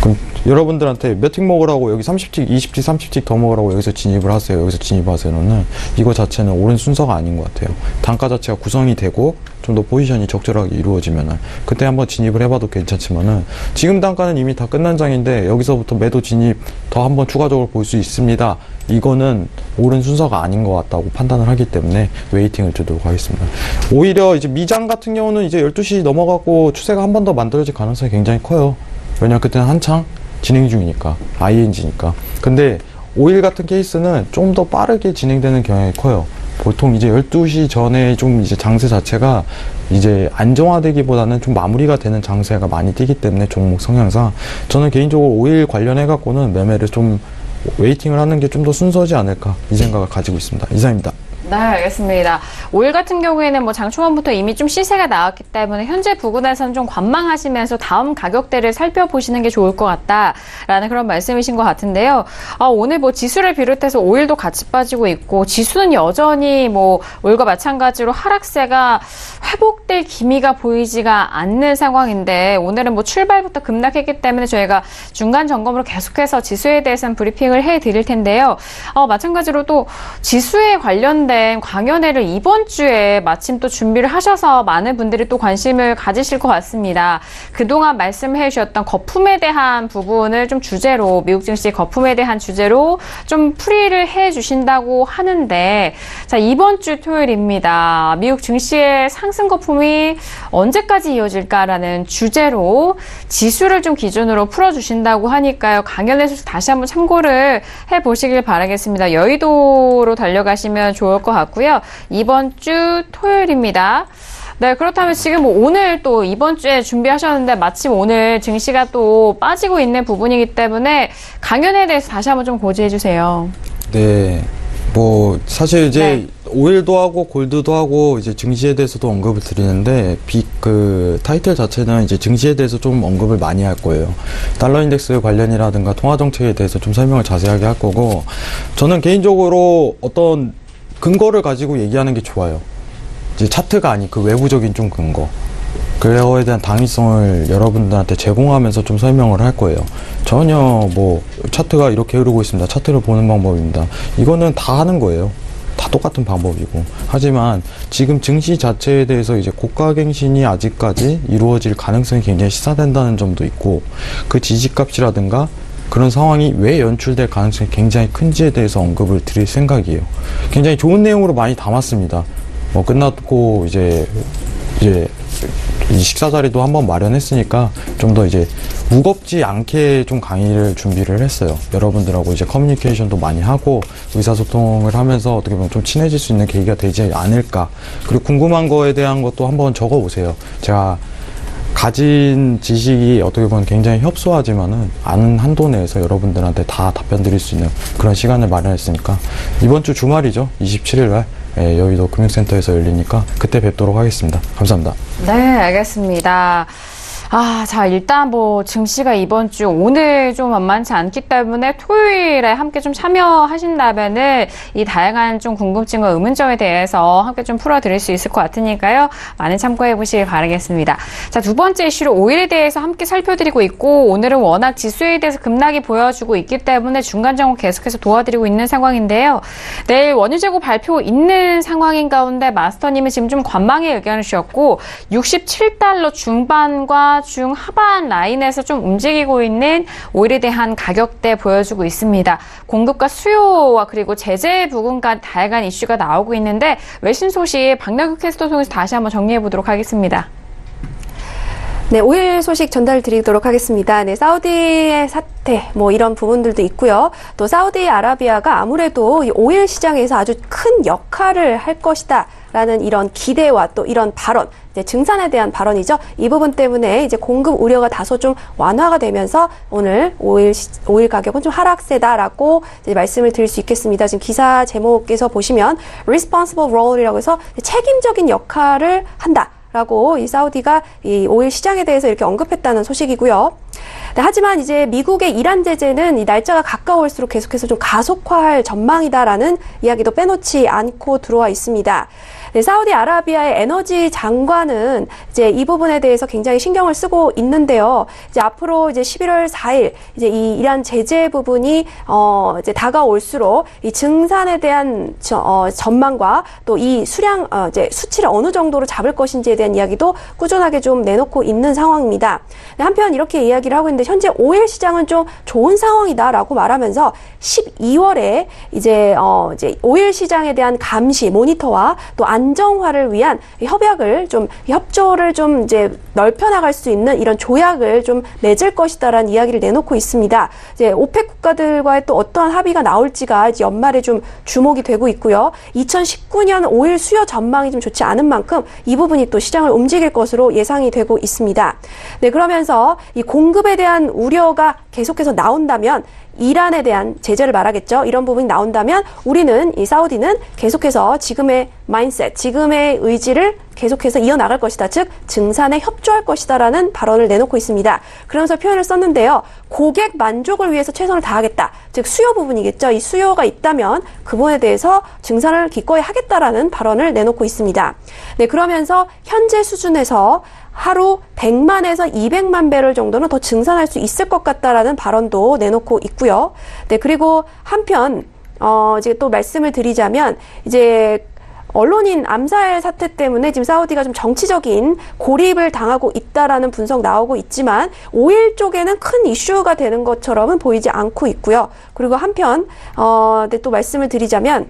그럼 여러분들한테 몇 틱 먹으라고, 여기 30틱, 20틱, 30틱 더 먹으라고 여기서 진입을 하세요, 여기서 진입하세요는 이거 자체는 옳은 순서가 아닌 것 같아요. 단가 자체가 구성이 되고 좀 더 포지션이 적절하게 이루어지면은 그때 한번 진입을 해봐도 괜찮지만은, 지금 단가는 이미 다 끝난 장인데 여기서부터 매도 진입 더 한번 추가적으로 볼 수 있습니다, 이거는 옳은 순서가 아닌 것 같다고 판단을 하기 때문에 웨이팅을 두도록 하겠습니다. 오히려 이제 미장 같은 경우는 이제 12시 넘어가고 추세가 한 번 더 만들어질 가능성이 굉장히 커요. 왜냐면 그때는 한창 진행 중이니까, ING니까. 근데 오일 같은 케이스는 좀 더 빠르게 진행되는 경향이 커요. 보통 이제 12시 전에 좀 이제 장세 자체가 이제 안정화되기보다는 좀 마무리가 되는 장세가 많이 뛰기 때문에 종목 성향상 저는 개인적으로 오일 관련해 갖고는 매매를 좀 웨이팅을 하는 게 좀 더 순서지 않을까, 이 생각을 가지고 있습니다. 이상입니다. 네, 알겠습니다. 오일 같은 경우에는 뭐 장초반부터 이미 좀 시세가 나왔기 때문에 현재 부근에서는 좀 관망하시면서 다음 가격대를 살펴보시는 게 좋을 것 같다라는 그런 말씀이신 것 같은데요. 오늘 뭐 지수를 비롯해서 오일도 같이 빠지고 있고, 지수는 여전히 뭐 오일과 마찬가지로 하락세가 회복될 기미가 보이지가 않는 상황인데, 오늘은 뭐 출발부터 급락했기 때문에 저희가 중간 점검으로 계속해서 지수에 대해서는 브리핑을 해드릴 텐데요. 마찬가지로 또 지수에 관련된 강연회를 이번 주에 마침 또 준비를 하셔서 많은 분들이 또 관심을 가지실 것 같습니다. 그동안 말씀해 주셨던 거품에 대한 부분을 좀 주제로, 미국 증시 거품에 대한 주제로 좀 풀이를 해 주신다고 하는데, 자, 이번 주 토요일입니다. 미국 증시의 상승 거품이 언제까지 이어질까라는 주제로 지수를 좀 기준으로 풀어주신다고 하니까요. 강연에서 다시 한번 참고를 해보시길 바라겠습니다. 여의도로 달려가시면 좋을 것 같고요. 이번 주 토요일입니다. 네, 그렇다면 지금 뭐 오늘 또 이번 주에 준비하셨는데 마침 오늘 증시가 또 빠지고 있는 부분이기 때문에 강연에 대해서 다시 한번 좀 고지해 주세요. 네. 뭐 사실 이제 오일도 하고 골드도 하고 이제 증시에 대해서도 언급을 드리는데 그 타이틀 자체는 이제 증시에 대해서 좀 언급을 많이 할 거예요. 달러 인덱스 관련이라든가 통화 정책에 대해서 좀 설명을 자세하게 할 거고, 저는 개인적으로 어떤 근거를 가지고 얘기하는 게 좋아요. 이제 차트가 아닌 그 외부적인 좀 근거. 그거에 대한 당위성을 여러분들한테 제공하면서 좀 설명을 할 거예요. 전혀 뭐 차트가 이렇게 흐르고 있습니다. 차트를 보는 방법입니다. 이거는 다 하는 거예요. 다 똑같은 방법이고. 하지만 지금 증시 자체에 대해서 이제 고가갱신이 아직까지 이루어질 가능성이 굉장히 시사된다는 점도 있고, 그 지지값이라든가 그런 상황이 왜 연출될 가능성이 굉장히 큰지에 대해서 언급을 드릴 생각이에요. 굉장히 좋은 내용으로 많이 담았습니다. 뭐 끝났고 이제 이 식사 자리도 한번 마련했으니까 좀 더 이제 무겁지 않게 좀 강의를 준비를 했어요. 여러분들하고 이제 커뮤니케이션도 많이 하고 의사소통을 하면서 어떻게 보면 좀 친해질 수 있는 계기가 되지 않을까. 그리고 궁금한 거에 대한 것도 한번 적어 보세요. 제가 가진 지식이 어떻게 보면 굉장히 협소하지만은 아는 한도 내에서 여러분들한테 다 답변 드릴 수 있는 그런 시간을 마련했으니까, 이번 주 주말이죠. 27일 날 여의도 금융센터에서 열리니까 그때 뵙도록 하겠습니다. 감사합니다. 네, 알겠습니다. 자, 일단 뭐 증시가 이번 주 오늘 좀 만만치 않기 때문에 토요일에 함께 좀 참여하신다면은 이 다양한 좀 궁금증과 의문점에 대해서 함께 좀 풀어드릴 수 있을 것 같으니까요. 많은 참고해 보시길 바라겠습니다. 자, 두 번째 이슈로 오일에 대해서 함께 살펴드리고 있고, 오늘은 워낙 지수에 대해서 급락이 보여주고 있기 때문에 중간 정보 계속해서 도와드리고 있는 상황인데요. 내일 원유 재고 발표 있는 상황인 가운데 마스터님은 지금 좀 관망의 의견을 주셨고, 67달러 중반과 중하반 라인에서 좀 움직이고 있는 오일에 대한 가격대 보여주고 있습니다. 공급과 수요와 그리고 제재 부분과 다양한 이슈가 나오고 있는데, 외신 소식 박나규 캐스터 통해서 다시 한번 정리해 보도록 하겠습니다. 네, 오일 소식 전달드리도록 하겠습니다. 네, 사우디의 사태, 뭐 이런 부분들도 있고요. 또 사우디아라비아가 아무래도 이 오일 시장에서 아주 큰 역할을 할 것이다 라는 이런 기대와 또 이런 발언, 이제 증산에 대한 발언이죠. 이 부분 때문에 이제 공급 우려가 다소 좀 완화가 되면서 오늘 오일 가격은 좀 하락세다라고 이제 말씀을 드릴 수 있겠습니다. 지금 기사 제목에서 보시면 responsible role이라고 해서 책임적인 역할을 한다 라고 이 사우디가 이 오일 시장에 대해서 이렇게 언급했다는 소식이고요. 네, 하지만 이제 미국의 이란 제재는 이 날짜가 가까울수록 계속해서 좀 가속화할 전망이다라는 이야기도 빼놓지 않고 들어와 있습니다. 네, 사우디아라비아의 에너지 장관은 이제 이 부분에 대해서 굉장히 신경을 쓰고 있는데요. 이제 앞으로 이제 11월 4일 이제 이 이란 제재 부분이 이제 다가올수록 이 증산에 대한 전망과 또 이 수량 이제 수치를 어느 정도로 잡을 것인지에 대한 이야기도 꾸준하게 좀 내놓고 있는 상황입니다. 네, 한편 이렇게 이야기를 하고 있는데, 현재 오일 시장은 좀 좋은 상황이다라고 말하면서 12월에 이제 오일 시장에 대한 감시 모니터와 또 안정화를 위한 협조를 좀 이제 넓혀 나갈 수 있는 이런 조약을 좀 맺을 것이다라는 이야기를 내놓고 있습니다. 이제 오펙 국가들과의 또 어떠한 합의가 나올지가 이제 연말에 좀 주목이 되고 있고요. 2019년 오일 수요 전망이 좀 좋지 않은 만큼 이 부분이 또 시장을 움직일 것으로 예상이 되고 있습니다. 네, 그러면서 이 공급에 대한 우려가 계속해서 나온다면, 이란에 대한 제재를 말하겠죠. 이런 부분이 나온다면 이 사우디는 계속해서 지금의 마인셋, 지금의 의지를 계속해서 이어나갈 것이다. 즉 증산에 협조할 것이다라는 발언을 내놓고 있습니다. 그러면서 표현을 썼는데요. 고객 만족을 위해서 최선을 다하겠다. 즉 수요 부분이겠죠. 이 수요가 있다면 그 부분에 대해서 증산을 기꺼이 하겠다라는 발언을 내놓고 있습니다. 네, 그러면서 현재 수준에서 하루 100만에서 200만 배럴 정도는 더 증산할 수 있을 것 같다라는 발언도 내놓고 있고요. 네, 그리고 한편 이제 또 말씀을 드리자면, 이제 언론인 암살 사태 때문에 지금 사우디가 좀 정치적인 고립을 당하고 있다라는 분석 나오고 있지만, 오일 쪽에는 큰 이슈가 되는 것처럼은 보이지 않고 있고요. 그리고 한편 네, 또 말씀을 드리자면,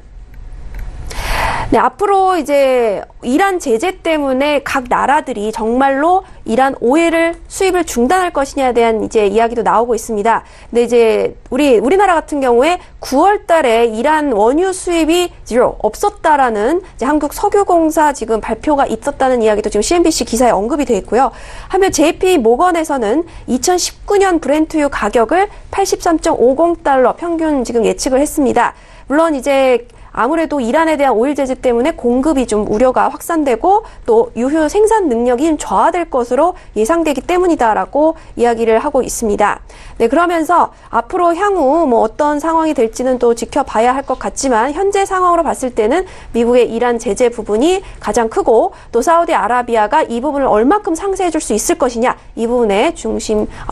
네, 앞으로 이제 이란 제재 때문에 각 나라들이 정말로 이란 오일을 수입을 중단할 것이냐에 대한 이제 이야기도 나오고 있습니다. 근데 이제 우리나라 같은 경우에 9월 달에 이란 원유 수입이 없었다라는 이제 한국 석유공사 지금 발표가 있었다는 이야기도 지금 CNBC 기사에 언급이 돼 있고요. 한편 JP 모건에서는 2019년 브렌트유 가격을 83.50달러 평균 지금 예측을 했습니다. 물론 이제 아무래도 이란에 대한 오일 제재 때문에 공급이 좀 우려가 확산되고 또 유효 생산 능력이 저하될 것으로 예상되기 때문이다라고 이야기를 하고 있습니다. 네, 그러면서 앞으로 향후 뭐 어떤 상황이 될지는 또 지켜봐야 할 것 같지만 현재 상황으로 봤을 때는 미국의 이란 제재 부분이 가장 크고 또 사우디아라비아가 이 부분을 얼마큼 상쇄해 줄 수 있을 것이냐, 이 부분에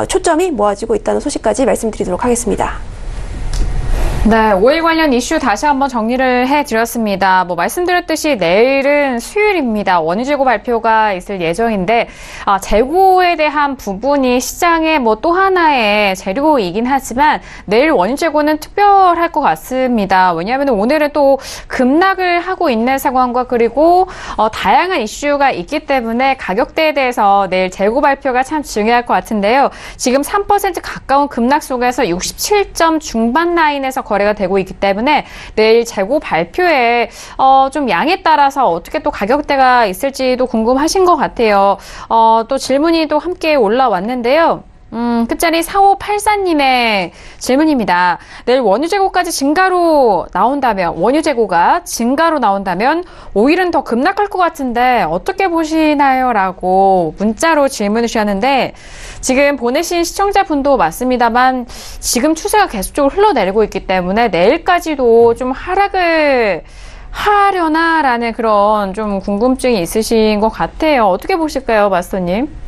초점이 모아지고 있다는 소식까지 말씀드리도록 하겠습니다. 네, 오일 관련 이슈 다시 한번 정리를 해드렸습니다. 말씀드렸듯이 내일은 수요일입니다. 원유 재고 발표가 있을 예정인데, 재고에 대한 부분이 시장의 또 하나의 재료이긴 하지만, 내일 원유 재고는 특별할 것 같습니다. 왜냐하면 오늘은 또 급락을 하고 있는 상황과 그리고, 다양한 이슈가 있기 때문에 가격대에 대해서 내일 재고 발표가 참 중요할 것 같은데요. 지금 3% 가까운 급락 속에서 67점 중반 라인에서 거래가 되고 있기 때문에 내일 재고 발표에 좀 양에 따라서 어떻게 또 가격대가 있을지도 궁금하신 것 같아요. 또 질문이 또 함께 올라왔는데요. 끝자리 4584님의 질문입니다. 내일 원유 재고까지 증가로 나온다면, 원유 재고가 증가로 나온다면 오일은 더 급락할 것 같은데 어떻게 보시나요? 라고 문자로 질문을 주셨는데, 지금 보내신 시청자분도 맞습니다만 지금 추세가 계속적으로 흘러내리고 있기 때문에 내일까지도 좀 하락을 하려나라는 그런 좀 궁금증이 있으신 것 같아요. 어떻게 보실까요, 마스터님?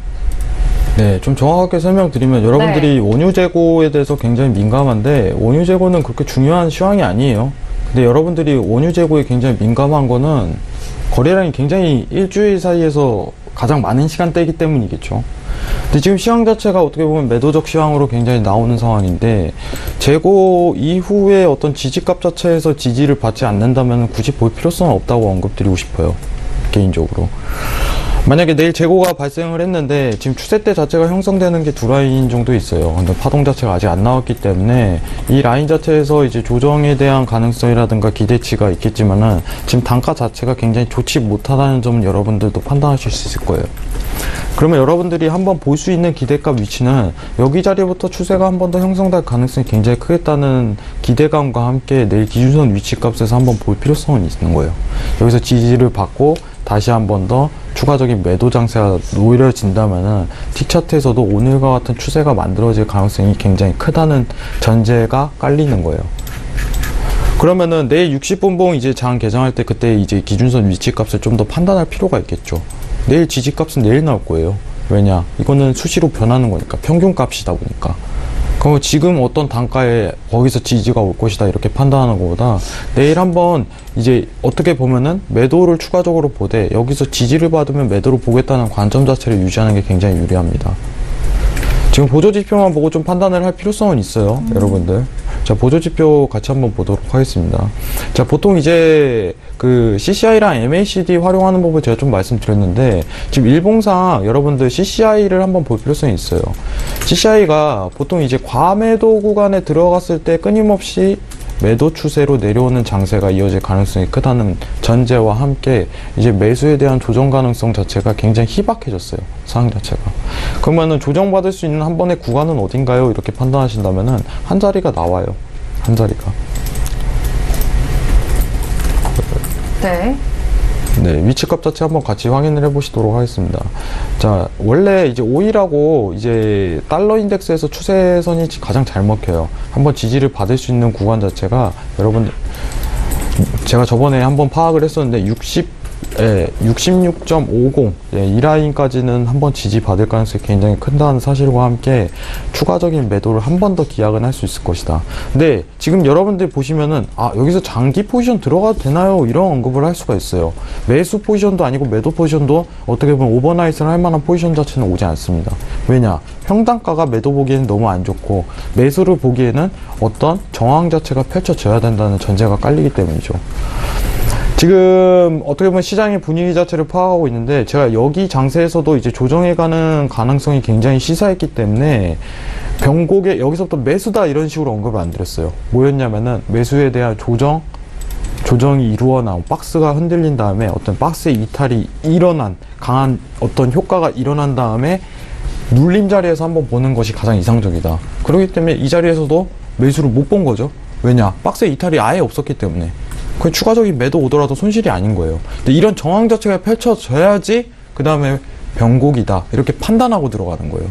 네, 좀 정확하게 설명드리면 여러분들이 원유 재고에 대해서 굉장히 민감한데 원유 재고는 그렇게 중요한 시황이 아니에요. 근데 여러분들이 원유 재고에 굉장히 민감한 거는 거래량이 굉장히 일주일 사이에서 가장 많은 시간대이기 때문이겠죠. 근데 지금 시황 자체가 어떻게 보면 매도적 시황으로 굉장히 나오는 상황인데, 재고 이후에 어떤 지지값 자체에서 지지를 받지 않는다면 굳이 볼 필요성은 없다고 언급드리고 싶어요, 개인적으로. 만약에 내일 재고가 발생을 했는데 지금 추세대 자체가 형성되는 게 두 라인 정도 있어요. 근데 파동 자체가 아직 안 나왔기 때문에 이 라인 자체에서 이제 조정에 대한 가능성이라든가 기대치가 있겠지만은 지금 단가 자체가 굉장히 좋지 못하다는 점은 여러분들도 판단하실 수 있을 거예요. 그러면 여러분들이 한번 볼 수 있는 기대값 위치는 여기 자리부터 추세가 한 번 더 형성될 가능성이 굉장히 크겠다는 기대감과 함께 내일 기준선 위치값에서 한번 볼 필요성은 있는 거예요. 여기서 지지를 받고 다시 한 번 더 추가적인 매도 장세가 노려진다면은 T차트에서도 오늘과 같은 추세가 만들어질 가능성이 굉장히 크다는 전제가 깔리는 거예요. 그러면은 내일 60분봉 이제 장 개장할 때 그때 이제 기준선 위치값을 좀 더 판단할 필요가 있겠죠. 내일 지지값은 내일 나올 거예요. 왜냐? 이거는 수시로 변하는 거니까, 평균값이다 보니까. 그럼 지금 어떤 단가에 거기서 지지가 올 것이다 이렇게 판단하는 것보다 내일 한번 이제 어떻게 보면은 매도를 추가적으로 보되 여기서 지지를 받으면 매도를 보겠다는 관점 자체를 유지하는 게 굉장히 유리합니다. 지금 보조지표만 보고 좀 판단을 할 필요성은 있어요, 여러분들. 자, 보조지표 같이 한번 보도록 하겠습니다. 자, 보통 이제 그 CCI랑 MACD 활용하는 법을 제가 좀 말씀드렸는데, 지금 일봉상 여러분들 CCI를 한번 볼 필요성이 있어요. CCI가 보통 이제 과매도 구간에 들어갔을 때 끊임없이 매도 추세로 내려오는 장세가 이어질 가능성이 크다는 전제와 함께 이제 매수에 대한 조정 가능성 자체가 굉장히 희박해졌어요, 상황 자체가. 그러면은 조정받을 수 있는 한 번의 구간은 어딘가요? 이렇게 판단하신다면은 한 자리가 나와요, 한 자리가. 네, 위치값 자체 한번 같이 확인을 해보시도록 하겠습니다. 자, 원래 이제 오일하고 이제 달러 인덱스에서 추세선이 가장 잘 먹혀요. 한번 지지를 받을 수 있는 구간 자체가 여러분, 제가 저번에 한번 파악을 했었는데 66.50 이 라인까지는 한번 지지 받을 가능성이 굉장히 큰다는 사실과 함께 추가적인 매도를 한 번 더 기약은 할 수 있을 것이다. 근데 지금 여러분들 보시면은 여기서 장기 포지션 들어가도 되나요? 이런 언급을 할 수가 있어요. 매수 포지션도 아니고 매도 포지션도 어떻게 보면 오버나이트를 할 만한 포지션 자체는 오지 않습니다. 왜냐? 평단가가 매도 보기에는 너무 안 좋고 매수를 보기에는 어떤 정황 자체가 펼쳐져야 된다는 전제가 깔리기 때문이죠. 지금 어떻게 보면 시장의 분위기 자체를 파악하고 있는데, 제가 여기 장세에서도 이제 조정해가는 가능성이 굉장히 시사했기 때문에 변곡에 여기서부터 매수다 이런 식으로 언급을 안 드렸어요. 뭐였냐면은 매수에 대한 조정이 이루어 나온 박스가 흔들린 다음에 어떤 박스의 이탈이 일어난 강한 어떤 효과가 일어난 다음에 눌림 자리에서 한번 보는 것이 가장 이상적이다. 그렇기 때문에 이 자리에서도 매수를 못 본 거죠. 왜냐? 박스의 이탈이 아예 없었기 때문에. 그 추가적인 매도 오더라도 손실이 아닌 거예요. 근데 이런 정황 자체가 펼쳐져야지 그 다음에 변곡이다 이렇게 판단하고 들어가는 거예요.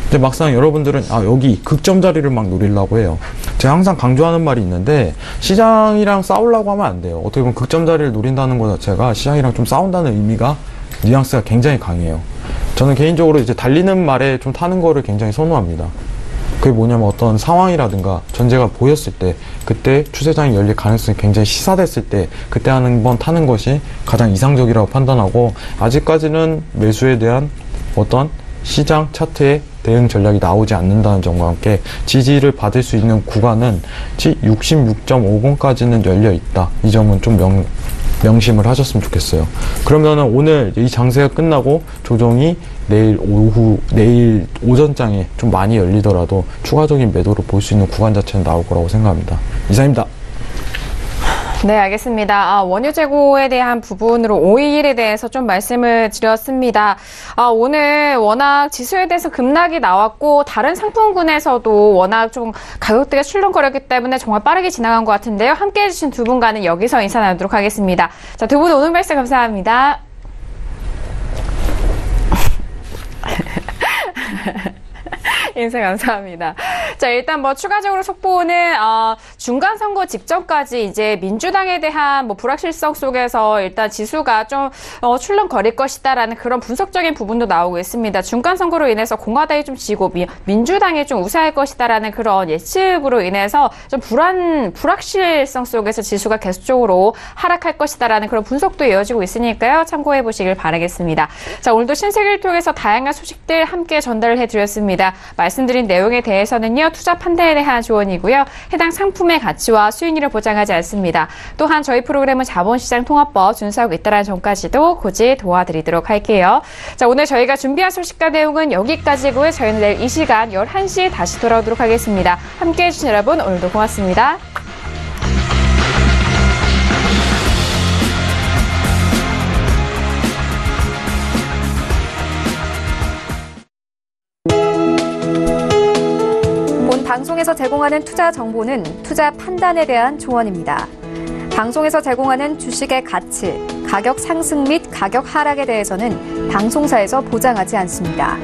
근데 막상 여러분들은 여기 극점 자리를 막 노리려고 해요. 제가 항상 강조하는 말이 있는데 시장이랑 싸우려고 하면 안 돼요. 어떻게 보면 극점 자리를 노린다는 것 자체가 시장이랑 좀 싸운다는 의미가 뉘앙스가 굉장히 강해요. 저는 개인적으로 이제 달리는 말에 좀 타는 거를 굉장히 선호합니다. 그게 뭐냐면 어떤 상황이라든가 전제가 보였을 때 그때 추세장이 열릴 가능성이 굉장히 시사됐을 때 그때 한번 타는 것이 가장 이상적이라고 판단하고 아직까지는 매수에 대한 어떤 시장 차트의 대응 전략이 나오지 않는다는 점과 함께 지지를 받을 수 있는 구간은 66.50까지는 열려 있다. 이 점은 좀 명심을 하셨으면 좋겠어요. 그러면은 오늘 이 장세가 끝나고 조정이 내일 오전장에 좀 많이 열리더라도 추가적인 매도를 볼 수 있는 구간 자체는 나올 거라고 생각합니다. 이상입니다. 네, 알겠습니다. 원유 재고에 대한 부분으로 오일에 대해서 좀 말씀을 드렸습니다. 오늘 워낙 지수에 대해서 급락이 나왔고 다른 상품군에서도 워낙 좀 가격대가 출렁거렸기 때문에 정말 빠르게 지나간 것 같은데요. 함께해 주신 두 분과는 여기서 인사 나누도록 하겠습니다. 자, 두 분 오늘 말씀 감사합니다. 인사 감사합니다. 자, 일단 추가적으로 속보는, 중간선거 직전까지 이제 민주당에 대한 불확실성 속에서 일단 지수가 좀, 출렁거릴 것이다라는 그런 분석적인 부분도 나오고 있습니다. 중간선거로 인해서 공화당이 좀 지고 민주당이 좀 우세할 것이다라는 그런 예측으로 인해서 좀 불확실성 속에서 지수가 계속적으로 하락할 것이다라는 그런 분석도 이어지고 있으니까요. 참고해 보시길 바라겠습니다. 자, 오늘도 신세계를 통해서 다양한 소식들 함께 전달을 해드렸습니다. 말씀드린 내용에 대해서는요, 투자 판단에 대한 조언이고요. 해당 상품의 가치와 수익률을 보장하지 않습니다. 또한 저희 프로그램은 자본시장 통합법 준수하고 있다는 점까지도 고지 도와드리도록 할게요. 자, 오늘 저희가 준비한 소식과 내용은 여기까지고요. 저희는 내일 이 시간 11시에 다시 돌아오도록 하겠습니다. 함께해 주신 여러분 오늘도 고맙습니다. 방송에서 제공하는 투자 정보는 투자 판단에 대한 조언입니다. 방송에서 제공하는 주식의 가치, 가격 상승 및 가격 하락에 대해서는 방송사에서 보장하지 않습니다.